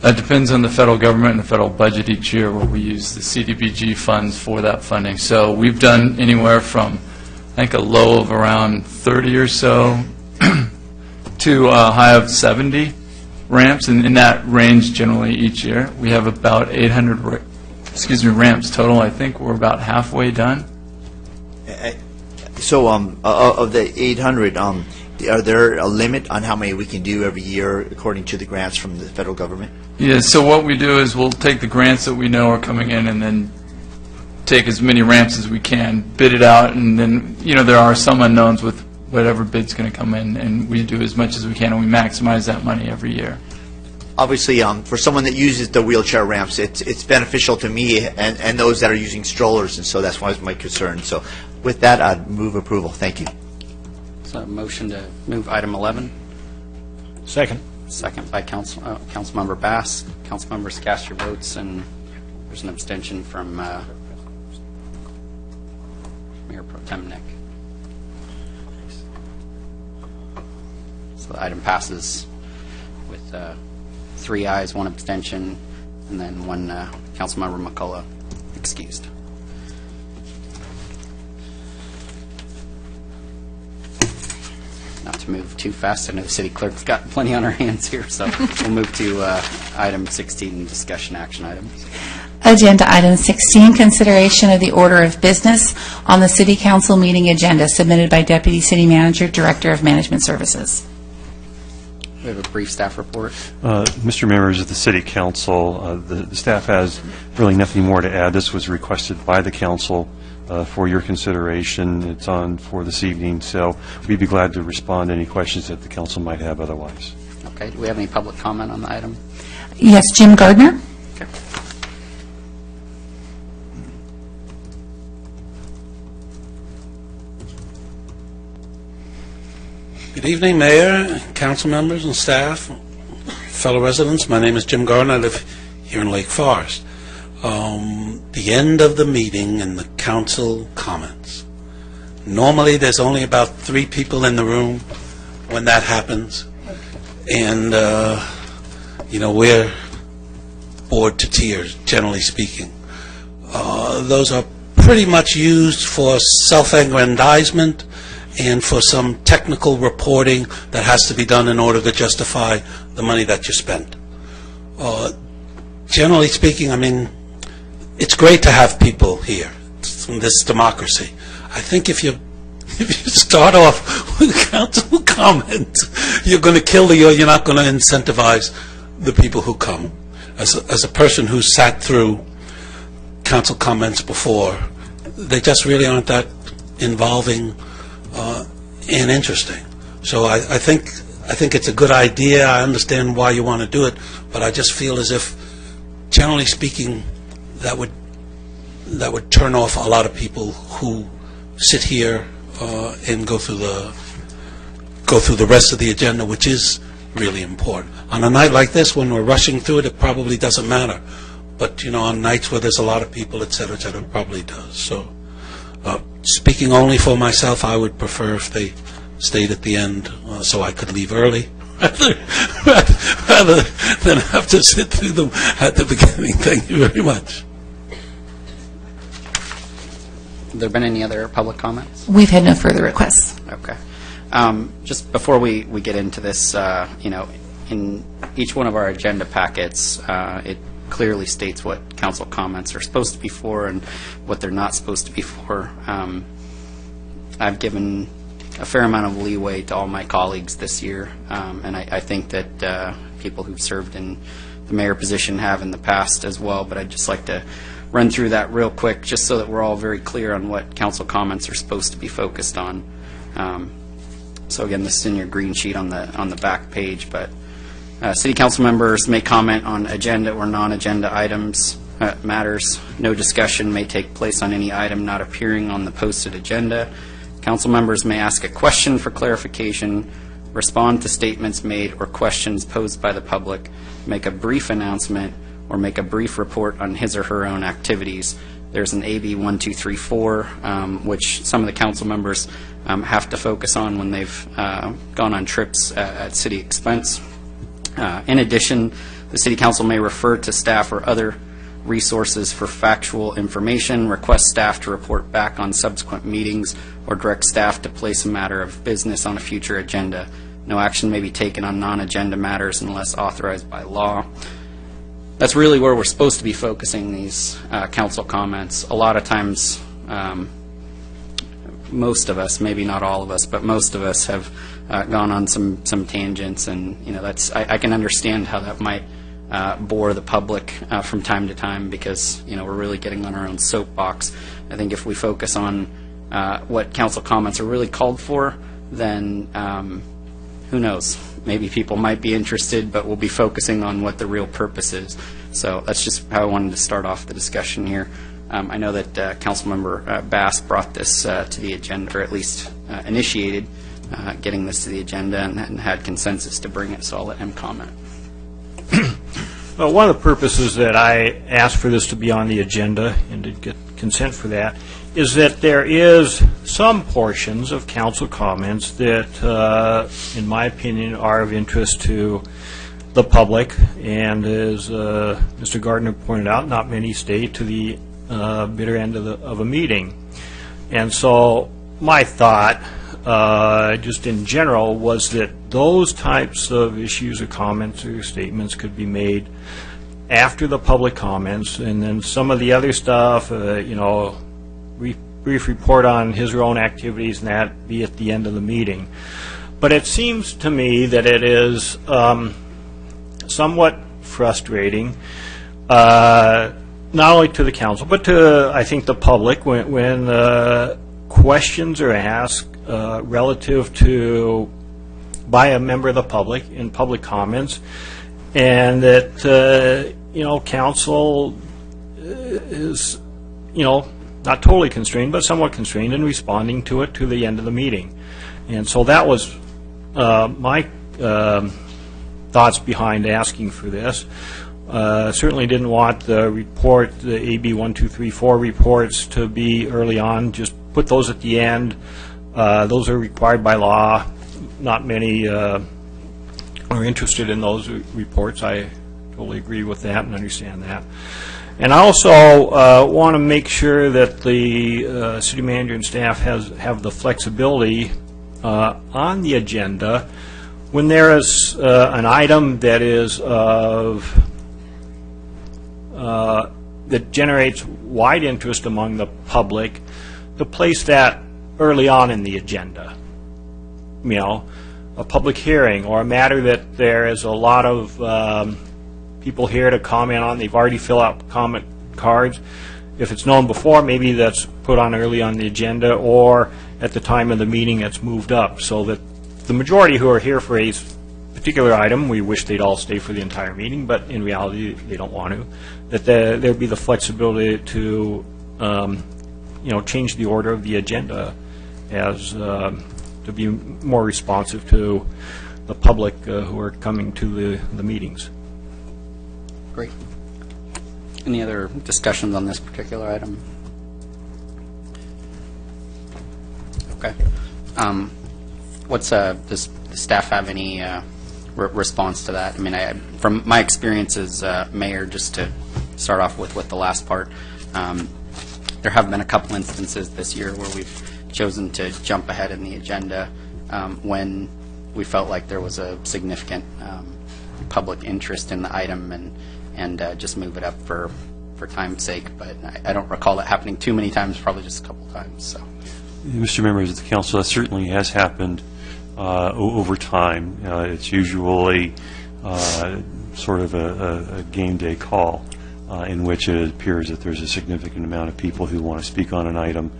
depends on the federal government and the federal budget each year, where we use the CDBG funds for that funding. So we've done anywhere from, I think, a low of around 30 or so to a high of 70 ramps, and in that range generally each year. We have about 800 ramps total. I think we're about halfway done. So of the 800, are there a limit on how many we can do every year according to the grants from the federal government? Yeah, so what we do is we'll take the grants that we know are coming in and then take as many ramps as we can, bid it out, and then, there are some unknowns with whatever bid's going to come in, and we do as much as we can, and we maximize that money every year. Obviously, for someone that uses the wheelchair ramps, it's beneficial to me and those that are using strollers, and so that's why it's my concern. So with that, I'd move approval. Thank you. So a motion to move item 11. Second. Second by Councilmember Bass. Council members cast your votes, and there's an abstention from Mayor Pro Tem Nick. So the item passes with 3 ayes, 1 abstention, and then 1 Councilmember McCullough excused. Not to move too fast. I know the city clerk's got plenty on her hands here, so we'll move to item 16, discussion action items. Agenda item 16, consideration of the order of business on the City Council meeting agenda, submitted by Deputy City Manager, Director of Management Services. We have a brief staff report. Mr. Members of the City Council, the staff has really nothing more to add. This was requested by the council for your consideration. It's on for this evening, so we'd be glad to respond to any questions that the council might have otherwise. Okay. Do we have any public comment on the item? Yes, Jim Gardner. Okay. Good evening, Mayor, council members and staff, fellow residents. My name is Jim Gardner. I live here in Lake Forest. The end of the meeting and the council comments. Normally, there's only about 3 people in the room when that happens. And, we're bored to tears, generally speaking. Those are pretty much used for self-aggrandizement and for some technical reporting that has to be done in order to justify the money that you spent. Generally speaking, it's great to have people here from this democracy. I think if you start off with council comment, you're going to kill you're not going to incentivize the people who come. As a person who sat through council comments before, they just really aren't that involving and interesting. So I think it's a good idea. I understand why you want to do it, but I just feel as if, generally speaking, that would turn off a lot of people who sit here and go through the rest of the agenda, which is really important. On a night like this, when we're rushing through it, it probably doesn't matter. But on nights where there's a lot of people, et cetera, it probably does. So Speaking only for myself, I would prefer if they stayed at the end so I could leave early, rather than have to sit through them at the beginning. Thank you very much. Have there been any other public comments? We've had no further requests. Okay. Just before we get into this, in each one of our agenda packets, it clearly states what council comments are supposed to be for and what they're not supposed to be for. I've given a fair amount of leeway to all my colleagues this year, and I think that people who've served in the mayor position have in the past as well, but I'd just like to run through that real quick just so that we're all very clear on what council comments are supposed to be focused on. So again, this is in your green sheet on the back page, but city council members may comment on agenda or non-agenda items, matters. No discussion may take place on any item not appearing on the posted agenda. Council members may ask a question for clarification, respond to statements made or questions posed by the public, make a brief announcement, or make a brief report on his or her own activities. There's an AB 1234, which some of the council members have to focus on when they've gone on trips at city expense. In addition, the city council may refer to staff or other resources for factual information, request staff to report back on subsequent meetings, or direct staff to place a matter of business on a future agenda. No action may be taken on non-agenda matters unless authorized by law. That's really where we're supposed to be focusing these council comments. A lot of times, most of us, maybe not all of us, but most of us have gone on some tangents, and that's I can understand how that might bore the public from time to time, because we're really getting on our own soapbox. I think if we focus on what council comments are really called for, then who knows? Maybe people might be interested, but we'll be focusing on what the real purpose is. So that's just how I wanted to start off the discussion here. I know that Councilmember Bass brought this to the agenda, or at least initiated getting this to the agenda, and had consensus to bring it, so I'll let him comment. Well, one of the purposes that I asked for this to be on the agenda and to get consent for that is that there is some portions of council comments that, in my opinion, are of interest to the public, and as Mr. Gardner pointed out, not many stay to the bitter end of a meeting. And so my thought, just in general, was that those types of issues or comments or statements could be made after the public comments, and then some of the other stuff, brief report on his or own activities, and that be at the end of the meeting. But it seems to me that it is somewhat frustrating, not only to the council, but to, I think, the public, when questions are asked relative to, by a member of the public in public comments, and that, council is, not totally constrained, but somewhat constrained in responding to it to the end of the meeting. And so that was my thoughts behind asking for this. Certainly didn't want the report, the AB 1234 reports, to be early on. Just put those at the end. Those are required by law. Not many are interested in those reports. I totally agree with that and understand that. And I also want to make sure that the city manager and staff have the flexibility on the agenda when there is an item that is of that generates wide interest among the public, to place that early on in the agenda. A public hearing or a matter that there is a lot of people here to comment on. They've already filled out comment cards. If it's known before, maybe that's put on early on the agenda, or at the time of the meeting it's moved up, so that the majority who are here for a particular item, we wish they'd all stay for the entire meeting, but in reality they don't want to, that there'd be the flexibility to change the order of the agenda as to be more responsive to the public who are coming to the meetings. Great. Any other discussions on this particular item? Okay. Does the staff have any response to that? I mean, from my experience as mayor, just to start off with the last part, there have been a couple instances this year where we've chosen to jump ahead in the agenda when we felt like there was a significant public interest in the item and just move it up for time's sake. But I don't recall that happening too many times, probably just a couple times. So, Mr. Members of the Council, that certainly has happened over time. It's usually sort of a game day call in which it appears that there's a significant amount of people who want to speak on an item,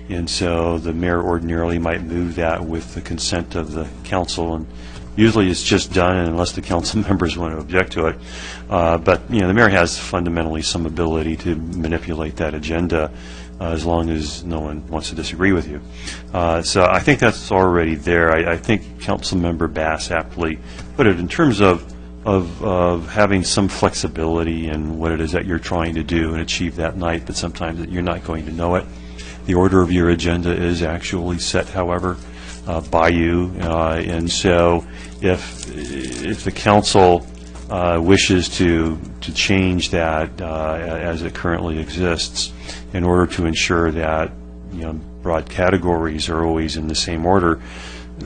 and so the mayor ordinarily might move that with the consent of the council, and usually it's just done unless the council members want to object to it. But the mayor has fundamentally some ability to manipulate that agenda as long as no one wants to disagree with you. So I think that's already there. I think Councilmember Bass aptly put it in terms of having some flexibility in what it is that you're trying to do and achieve that night, but sometimes that you're not going to know it. The order of your agenda is actually set, however, by you, and so if the council wishes to change that as it currently exists, in order to ensure that broad categories are always in the same order,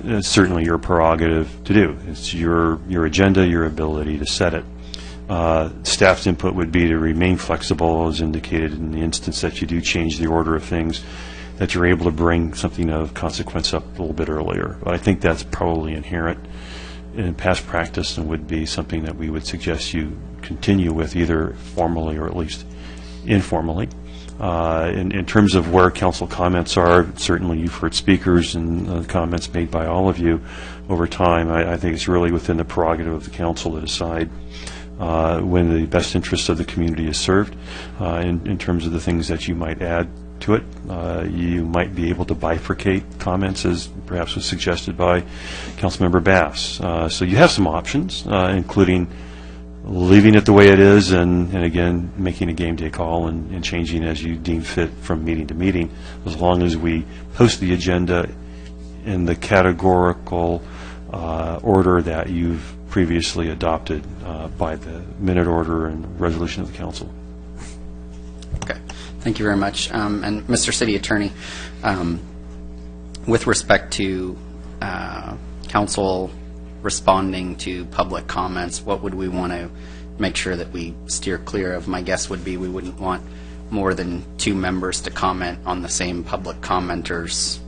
it's certainly your prerogative to do. It's your agenda, your ability to set it. Staff's input would be to remain flexible, as indicated in the instance that you do change the order of things, that you're able to bring something of consequence up a little bit earlier. But I think that's probably inherent in past practice and would be something that we would suggest you continue with, either formally or at least informally. In terms of where council comments are, certainly you've heard speakers and comments made by all of you over time. I think it's really within the prerogative of the council to decide when the best interest of the community is served. In terms of the things that you might add to it, you might be able to bifurcate comments, as perhaps was suggested by Councilmember Bass. So you have some options, including leaving it the way it is and again making a game day call and changing as you deem fit from meeting to meeting, as long as we post the agenda in the categorical order that you've previously adopted by the minute order and resolution of the council. Okay. Thank you very much. And Mr. City Attorney, with respect to council responding to public comments, what would we want to make sure that we steer clear of? My guess would be we wouldn't want more than 2 members to comment on the same public commenter's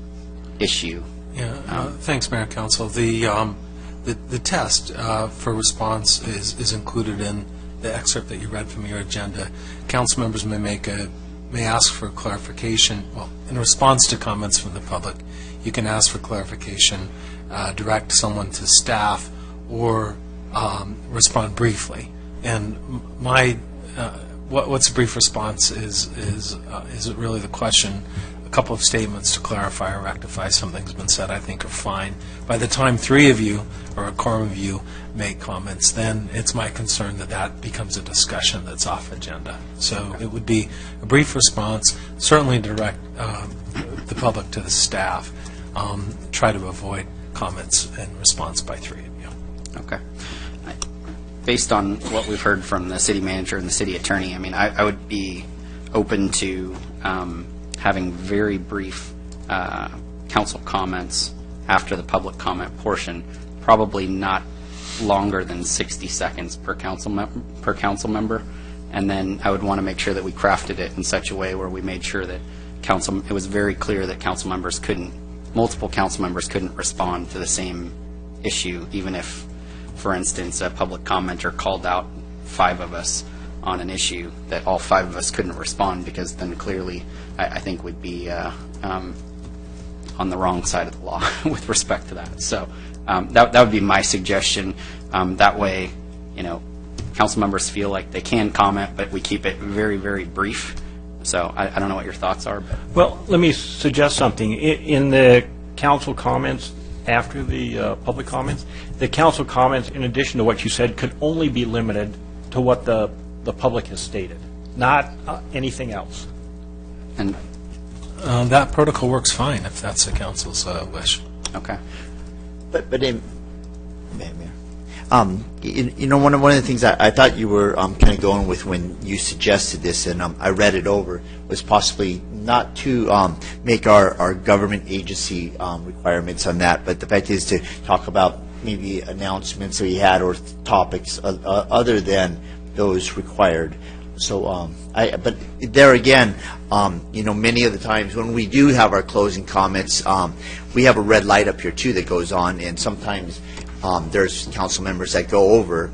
issue. Yeah, thanks, Mayor and Council. The test for response is included in the excerpt that you read from your agenda. Council members may ask for clarification. Well, in response to comments from the public, you can ask for clarification, direct someone to staff, or respond briefly. And what's a brief response is it really the question? A couple of statements to clarify or rectify something's been said, I think, are fine. By the time 3 of you or a quorum of you make comments, then it's my concern that that becomes a discussion that's off agenda. So it would be a brief response, certainly direct the public to the staff. Try to avoid comments and response by 3 of you. Okay. Based on what we've heard from the city manager and the city attorney, I mean, I would be open to having very brief council comments after the public comment portion, probably not longer than 60 seconds per council member, and then I would want to make sure that we crafted it in such a way where we made sure that it was very clear that multiple council members couldn't respond to the same issue, even if, for instance, a public commenter called out 5 of us on an issue, that all 5 of us couldn't respond, because then clearly I think we'd be on the wrong side of the law with respect to that. So that would be my suggestion. That way, council members feel like they can comment, but we keep it very, very brief. So I don't know what your thoughts are. But. Well, let me suggest something. In the council comments after the public comments, the council comments, in addition to what you said, could only be limited to what the public has stated, not anything else. And That protocol works fine if that's the council's wish. Okay. But you know, one of the things I thought you were kind of going with when you suggested this, and I read it over, was possibly not to make our government agency requirements on that, but the fact is to talk about maybe announcements that we had or topics other than those required. So, but there again, you know, many of the times when we do have our closing comments, we have a red light up here too that goes on, and sometimes there's council members that go over.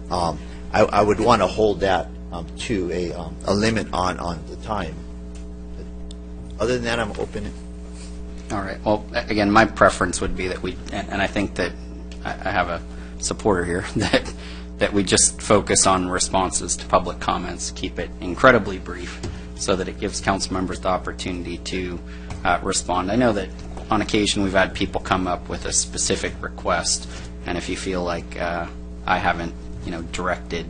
I would want to hold that to a limit on the time. But other than that, I'm open. All right. Well, again, my preference would be that we, and I think that I have a supporter here, that we just focus on responses to public comments, keep it incredibly brief so that it gives council members the opportunity to respond. I know that on occasion we've had people come up with a specific request, and if you feel like I haven't, you know, directed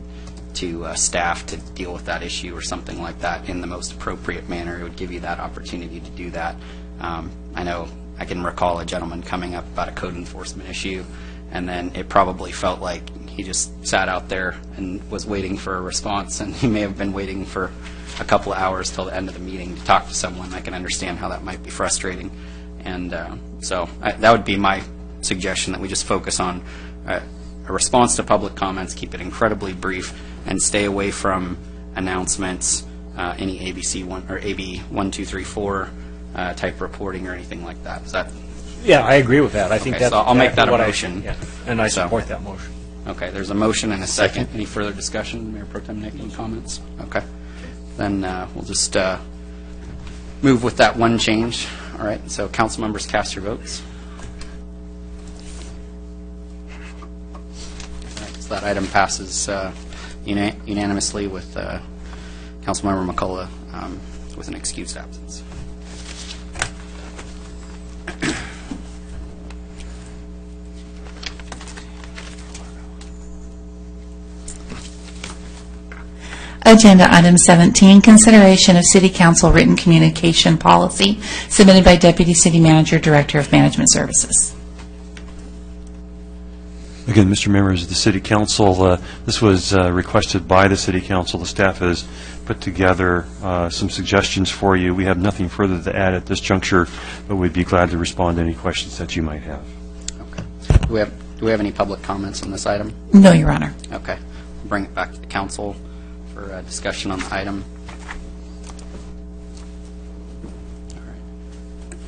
to staff to deal with that issue or something like that in the most appropriate manner, it would give you that opportunity to do that. I know I can recall a gentleman coming up about a code enforcement issue, and then it probably felt like he just sat out there and was waiting for a response, and he may have been waiting for a couple of hours till the end of the meeting to talk to someone. I can understand how that might be frustrating. And so that would be my suggestion, that we just focus on a response to public comments, keep it incredibly brief, and stay away from announcements, any ABC 1 or AB 1, 2, 3, 4 type reporting or anything like that. Is that? Yeah, I agree with that. I think that's so I'll make that a what motion. And I support that motion. Okay, there's a motion and a second. Any further discussion? Mayor Pro Tem Nick, any comments? Okay. Then we'll just move with that one change. All right, so council members, cast your votes. All right, so that item passes unanimously with Councilmember McCullough with an excused absence. Agenda item 17, consideration of City Council written communication policy submitted by Deputy City Manager, Director of Management Services. Again, Mr. Members of the City Council, this was requested by the City Council. The staff has put together some suggestions for you. We have nothing further to add at this juncture, but we'd be glad to respond to any questions that you might have. Okay. Do we have any public comments on this item? No, Your Honor. Okay. We'll bring it back to the council for discussion on the item.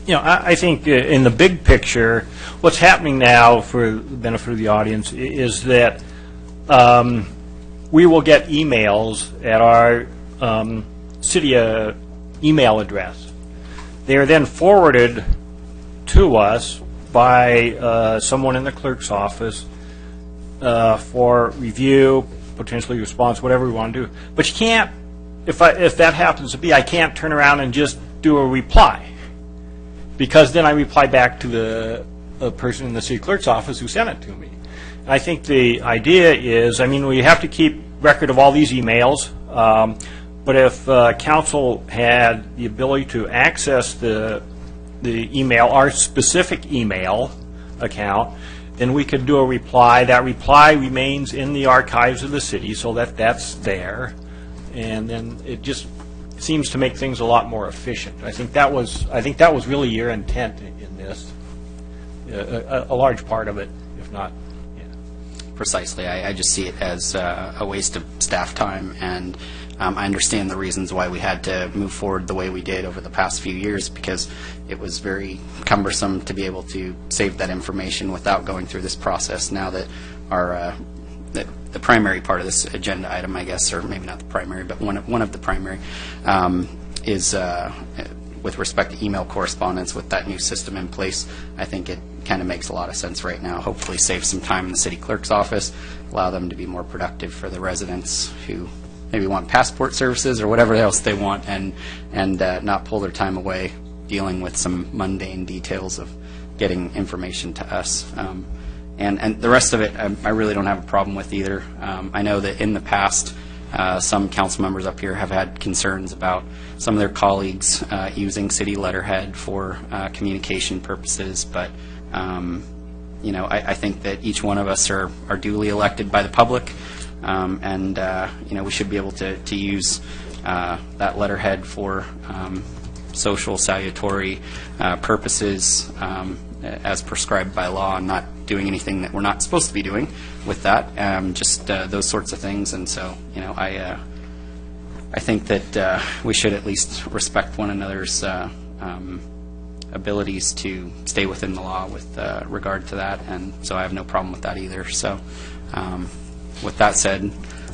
You know, I think in the big picture, what's happening now, for the benefit of the audience, is that we will get emails at our city email address. They are then forwarded to us by someone in the clerk's office for review, potentially response, whatever we want to do. But you can't, if that happens to be, I can't turn around and just do a reply, because then I reply back to the person in the city clerk's office who sent it to me. And I think the idea is, I mean, we have to keep record of all these emails, but if council had the ability to access the email, our specific email account, then we could do a reply. That reply remains in the archives of the city, so that's there, and then it just seems to make things a lot more efficient. I think that was really your intent in this, a large part of it, if not. Yeah. Precisely. I just see it as a waste of staff time, and I understand the reasons why we had to move forward the way we did over the past few years, because it was very cumbersome to be able to save that information without going through this process. Now that our the primary part of this agenda item, I guess, or maybe not the primary, but one of the primary, is with respect to email correspondence. With that new system in place, I think it kind of makes a lot of sense right now. Hopefully save some time in the city clerk's office, allow them to be more productive for the residents who maybe want passport services or whatever else they want, and not pull their time away dealing with some mundane details of getting information to us. And the rest of it, I really don't have a problem with either. I know that in the past, some council members up here have had concerns about some of their colleagues using city letterhead for communication purposes, but I think that each one of us are duly elected by the public, and we should be able to use that letterhead for social salutary purposes as prescribed by law, and not doing anything that we're not supposed to be doing with that, just those sorts of things. And so, I think that we should at least respect one another's abilities to stay within the law with regard to that, and so I have no problem with that either. So, with that said,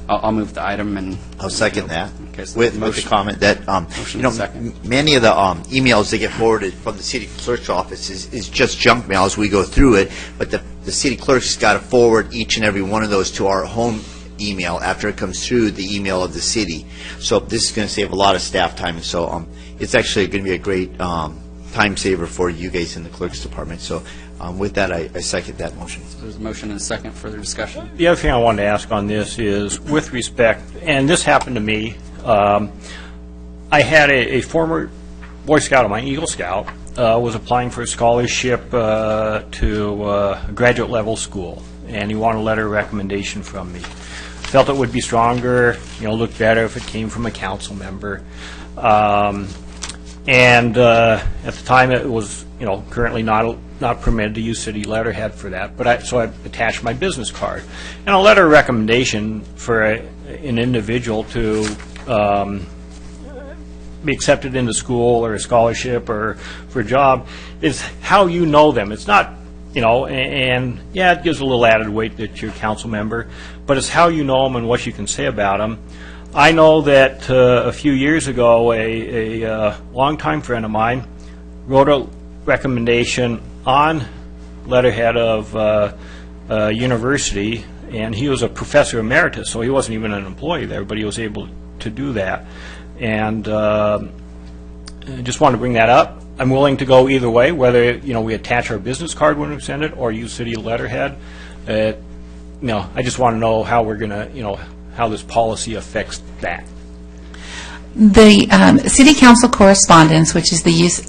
I'll move the item, and I'll second that. Okay, so with the comment that many of the emails that get forwarded from the city clerk's office is just junk mail as we go through it, but the city clerk's got to forward each and every one of those to our home email after it comes through the email of the city. So this is going to save a lot of staff time, and so it's actually going to be a great time saver for you guys in the clerk's department. So with that, I second that motion. So there's a motion and a second. Further discussion? The other thing I wanted to ask on this is, with respect, and this happened to me, I had a former Boy Scout, my Eagle Scout, was applying for a scholarship to a graduate level school, and he wanted a letter of recommendation from me. Felt it would be stronger, look better if it came from a council member. And at the time, it was, currently not permitted to use city letterhead for that. But so I attached my business card and a letter of recommendation for an individual to be accepted into school or a scholarship or for a job is how you know them. It's not, and yeah, it gives a little added weight that you're a council member, but it's how you know them and what you can say about them. I know that a few years ago, a longtime friend of mine wrote a recommendation on letterhead of university, and he was a professor emeritus, so he wasn't even an employee there, but he was able to do that. And I just wanted to bring that up. I'm willing to go either way, whether we attach our business card when we send it or use city letterhead. I just want to know how we're going to, how this policy affects that. The city council correspondence, which is the use,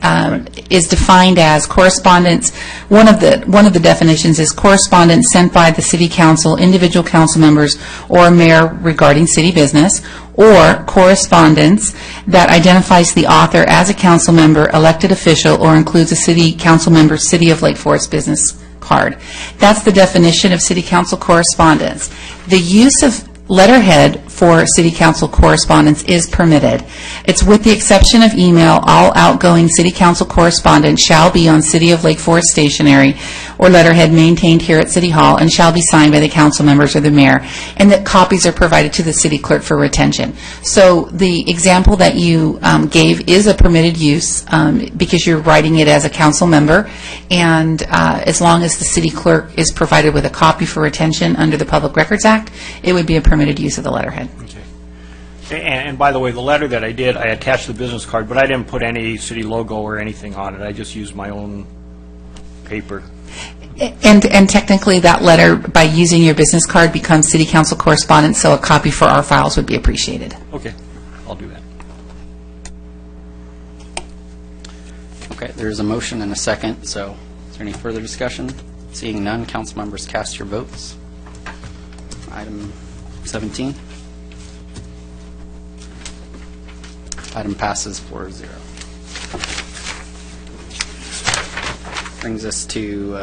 is defined as correspondence. One of the definitions is correspondence sent by the city council, individual council members, or mayor regarding city business, or correspondence that identifies the author as a council member, elected official, or includes a city council member's City of Lake Forest business card. That's the definition of city council correspondence. The use of letterhead for city council correspondence is permitted. It's with the exception of email, all outgoing city council correspondence shall be on City of Lake Forest stationery or letterhead maintained here at City Hall and shall be signed by the council members or the mayor, and that copies are provided to the city clerk for retention. So the example that you gave is a permitted use because you're writing it as a council member, and as long as the city clerk is provided with a copy for retention under the Public Records Act, it would be a permitted use of the letterhead. Okay. And by the way, the letter that I did, I attached the business card, but I didn't put any city logo or anything on it. I just used my own paper. And technically, that letter, by using your business card, becomes city council correspondence, so a copy for our files would be appreciated. Okay, I'll do that. Okay, there's a motion and a second, so is there any further discussion? Seeing none, council members, cast your votes. Item 17. Item passes 4-0. Brings us to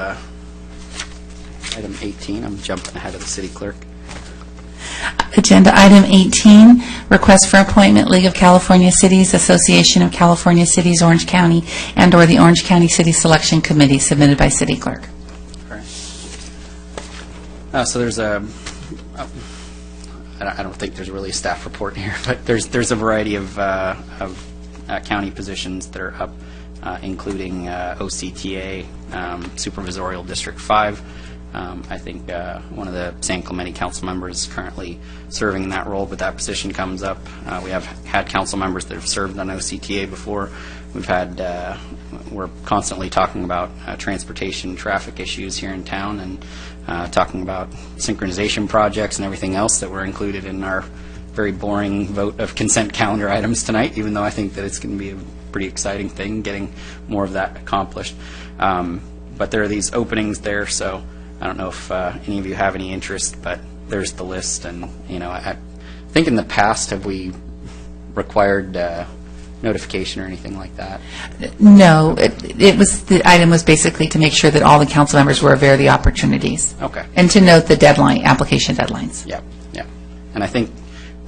item 18. I'm jumping ahead of the city clerk. Agenda item 18, request for appointment, League of California Cities, Association of California Cities, Orange County, and/or the Orange County City Selection Committee, submitted by city clerk. So there's I don't think there's really a staff report here, but there's a variety of county positions that are up, including OCTA, Supervisorial District 5. I think one of the San Clemente council members is currently serving in that role, but that position comes up. We have had council members that have served on OCTA before. We're constantly talking about transportation, traffic issues here in town, and talking about synchronization projects and everything else that were included in our very boring vote of consent calendar items tonight, even though I think that it's going to be a pretty exciting thing, getting more of that accomplished. But there are these openings there, so I don't know if any of you have any interest, but there's the list. And, I think in the past, have we required notification or anything like that? No, the item was basically to make sure that all the council members were aware of the opportunities. Okay. And to note the application deadlines. Yeah. And I think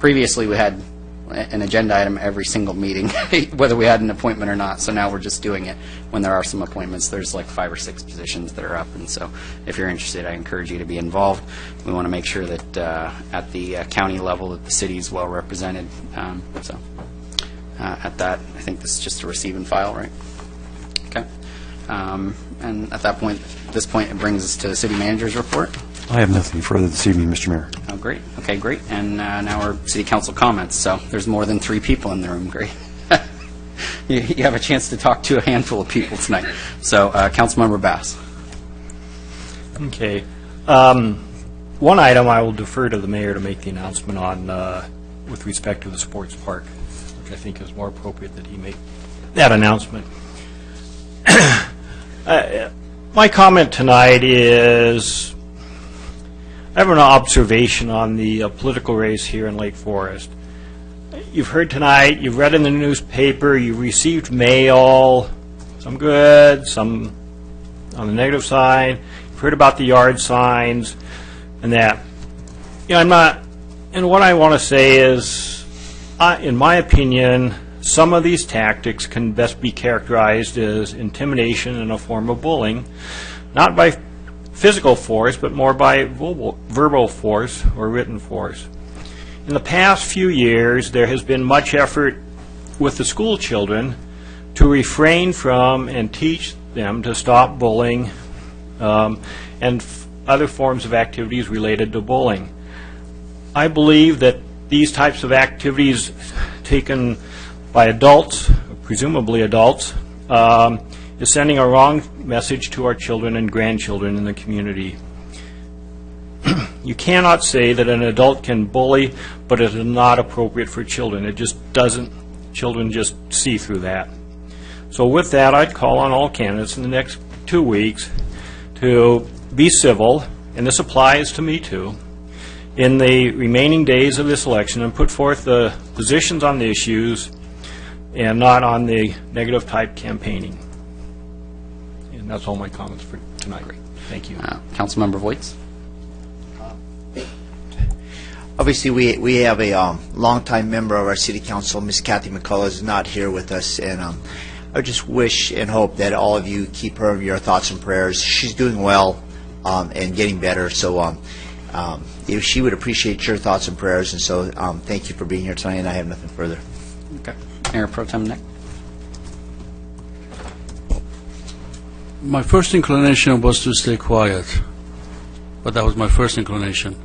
previously we had an agenda item every single meeting, whether we had an appointment or not. So now we're just doing it when there are some appointments. There's like 5 or 6 positions that are up, and so if you're interested, I encourage you to be involved. We want to make sure that at the county level that the city is well represented. At that, I think this is just a receive and file, right? Okay. And at this point, it brings us to the city manager's report. I have nothing further this evening, Mr. Mayor. Oh, great. Okay, great. And now our city council comments. So there's more than 3 people in the room. Great. You have a chance to talk to a handful of people tonight. So, Councilmember Bass. Okay. One item I will defer to the mayor to make the announcement on with respect to the sports park, which I think is more appropriate that he make that announcement. My comment tonight is I have an observation on the political race here in Lake Forest. You've heard tonight, you've read in the newspaper, you received mail, some good, some on the negative side. You've heard about the yard signs and that. I'm not, and what I want to say is, in my opinion, some of these tactics can best be characterized as intimidation and a form of bullying, not by physical force, but more by verbal force or written force. In the past few years, there has been much effort with the school children to refrain from and teach them to stop bullying and other forms of activities related to bullying. I believe that these types of activities taken by adults, presumably adults, is sending a wrong message to our children and grandchildren in the community. You cannot say that an adult can bully, but it is not appropriate for children. It just doesn't. Children just see through that. So with that, I'd call on all candidates in the next 2 weeks to be civil, and this applies to me too, in the remaining days of this election and put forth the positions on the issues and not on the negative type campaigning. And that's all my comments for tonight. Thank you. Councilmember Voights. Obviously, we have a longtime member of our city council, Ms. Kathy McCullough, is not here with us, and I just wish and hope that all of you keep her in your thoughts and prayers. She's doing well and getting better, so if she would appreciate your thoughts and prayers, and so thank you for being here tonight, and I have nothing further. Okay. Mayor Pro Tem Nick. My first inclination was to stay quiet, but that was my first inclination.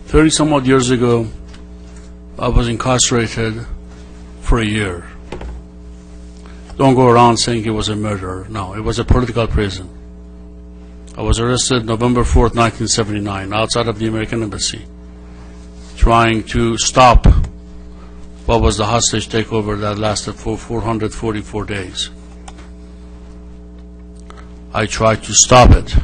30-some odd years ago, I was incarcerated for a year. Don't go around saying it was a murder. No, it was a political prison. I was arrested November 4th, 1979, outside of the American Embassy, trying to stop what was the hostage takeover that lasted for 444 days. I tried to stop it.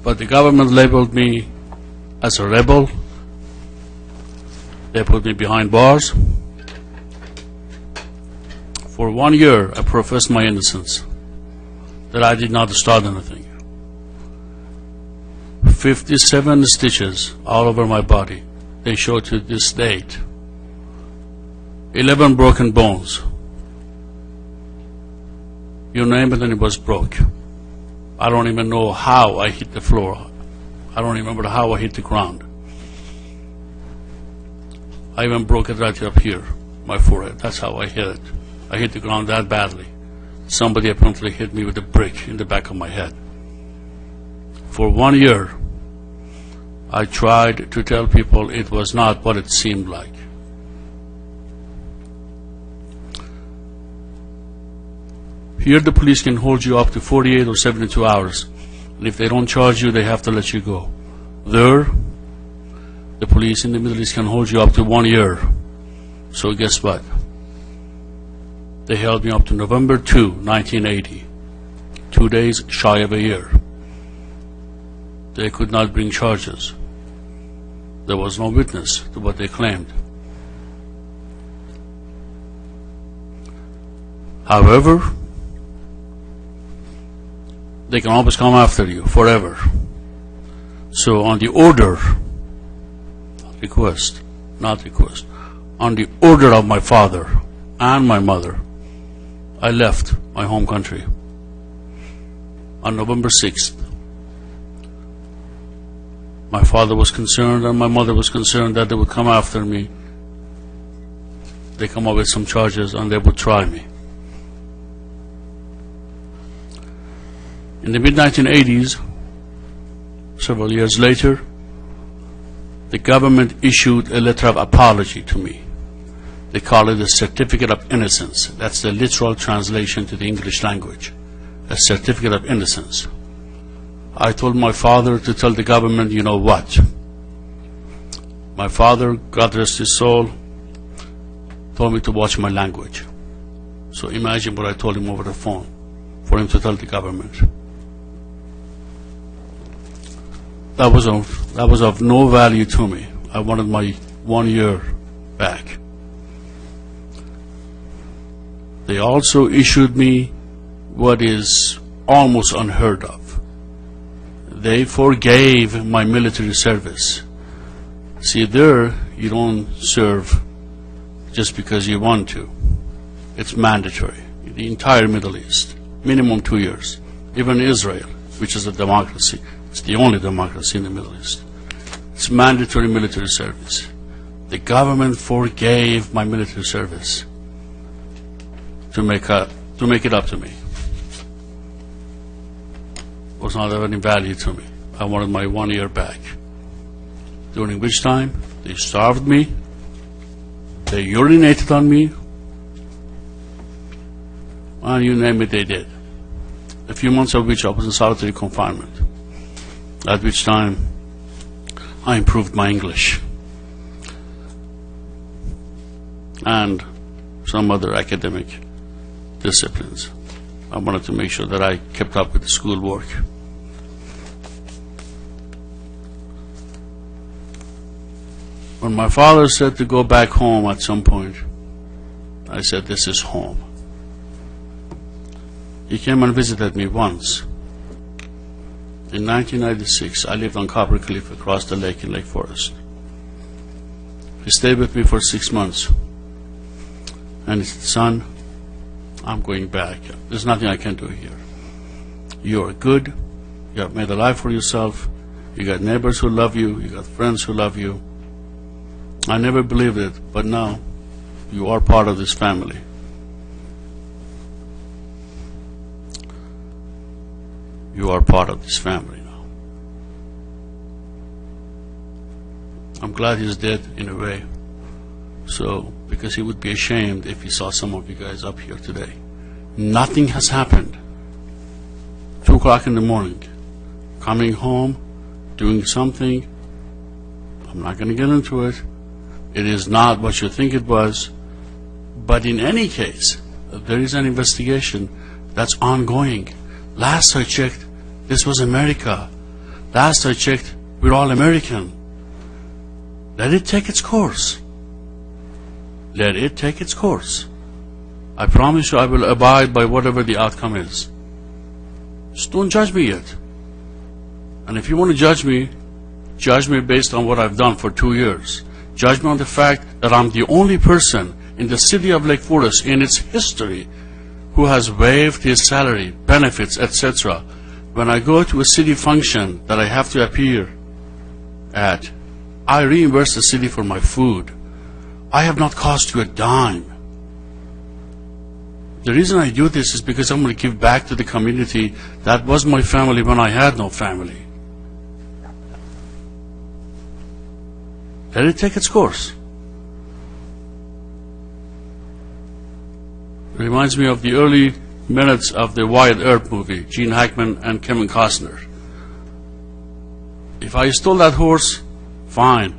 But the government labeled me as a rebel. They put me behind bars. For 1 year, I professed my innocence, that I did not start anything. 57 stitches all over my body. They show to this date. 11 broken bones. You name it and it was broke. I don't even know how I hit the floor. I don't remember how I hit the ground. I even broke it right up here, my forehead. That's how I hit it. I hit the ground that badly. Somebody apparently hit me with a brick in the back of my head. For 1 year, I tried to tell people it was not what it seemed like. Here the police can hold you up to 48 or 72 hours. And if they don't charge you, they have to let you go. There, the police in the Middle East can hold you up to 1 year. So guess what? They held me up to November 2, 1980. 2 days shy of a year. They could not bring charges. There was no witness to what they claimed. However, they can always come after you forever. So on the order, not request, on the order of my father and my mother, I left my home country on November 6th. My father was concerned and my mother was concerned that they would come after me. They come up with some charges and they would try me. In the mid-1980s, several years later, the government issued a letter of apology to me. They call it a certificate of innocence. That's the literal translation to the English language, a certificate of innocence. I told my father to tell the government, you know what? My father, God rest his soul, told me to watch my language. So imagine what I told him over the phone for him to tell the government. That was of no value to me. I wanted my 1 year back. They also issued me what is almost unheard of. They forgave my military service. See, there you don't serve just because you want to. It's mandatory. The entire Middle East, minimum 2 years. Even Israel, which is a democracy, it's the only democracy in the Middle East. It's mandatory military service. The government forgave my military service to make it up to me. It was not of any value to me. I wanted my 1 year back. During which time they starved me, they urinated on me, and you name it, they did. A few months of which I was in solitary confinement, at which time I improved my English and some other academic disciplines. I wanted to make sure that I kept up with the schoolwork. When my father said to go back home at some point, I said, this is home. He came and visited me once. In 1996, I lived on Copper Cliff across the lake in Lake Forest. He stayed with me for 6 months. And he said, son, I'm going back. There's nothing I can do here. You are good. You have made a life for yourself. You got neighbors who love you. You got friends who love you. I never believed it, but now you are part of this family. You are part of this family now. I'm glad he's dead in a way. So, because he would be ashamed if he saw some of you guys up here today. Nothing has happened. 2 o'clock in the morning, coming home, doing something. I'm not going to get into it. It is not what you think it was. But in any case, there is an investigation that's ongoing. Last I checked, this was America. Last I checked, we're all American. Let it take its course. Let it take its course. I promise you I will abide by whatever the outcome is. Just don't judge me yet. And if you want to judge me based on what I've done for 2 years. Judge me on the fact that I'm the only person in the city of Lake Forest in its history who has waived his salary, benefits, etc. When I go to a city function that I have to appear at, I reimburse the city for my food. I have not cost you a dime. The reason I do this is because I'm going to give back to the community that was my family when I had no family. Let it take its course. It reminds me of the early minutes of the Wyatt Earp movie, Gene Hackman and Kevin Costner. If I stole that horse, fine.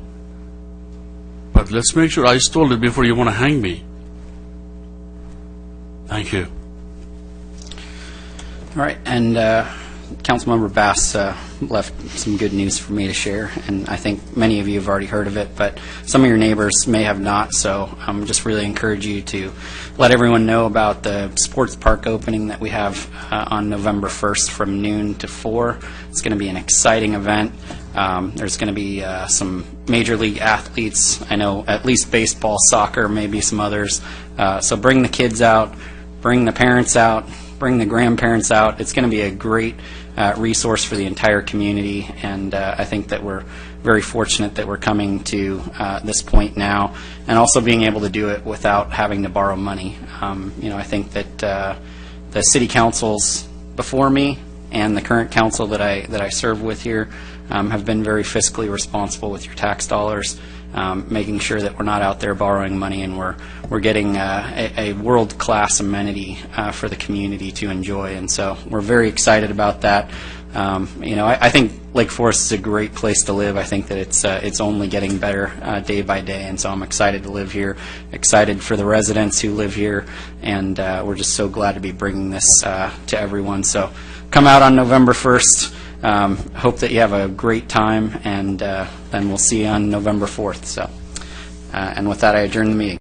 But let's make sure I stole it before you want to hang me. Thank you. All right, and Councilmember Bass left some good news for me to share, and I think many of you have already heard of it, but some of your neighbors may have not, so just really encourage you to let everyone know about the sports park opening that we have on November 1st from noon to 4. It's going to be an exciting event. There's going to be some major league athletes. I know at least baseball, soccer, maybe some others. So bring the kids out, bring the parents out, bring the grandparents out. It's going to be a great resource for the entire community, and I think that we're very fortunate that we're coming to this point now, and also being able to do it without having to borrow money. I think that the city councils before me and the current council that I serve with here have been very fiscally responsible with your tax dollars, making sure that we're not out there borrowing money, and we're getting a world-class amenity for the community to enjoy. And so we're very excited about that. I think Lake Forest is a great place to live. I think that it's only getting better day by day, and so I'm excited to live here, excited for the residents who live here, and we're just so glad to be bringing this to everyone. So come out on November 1st. Hope that you have a great time, and then we'll see you on November 4th. So, and with that, I adjourn the meeting.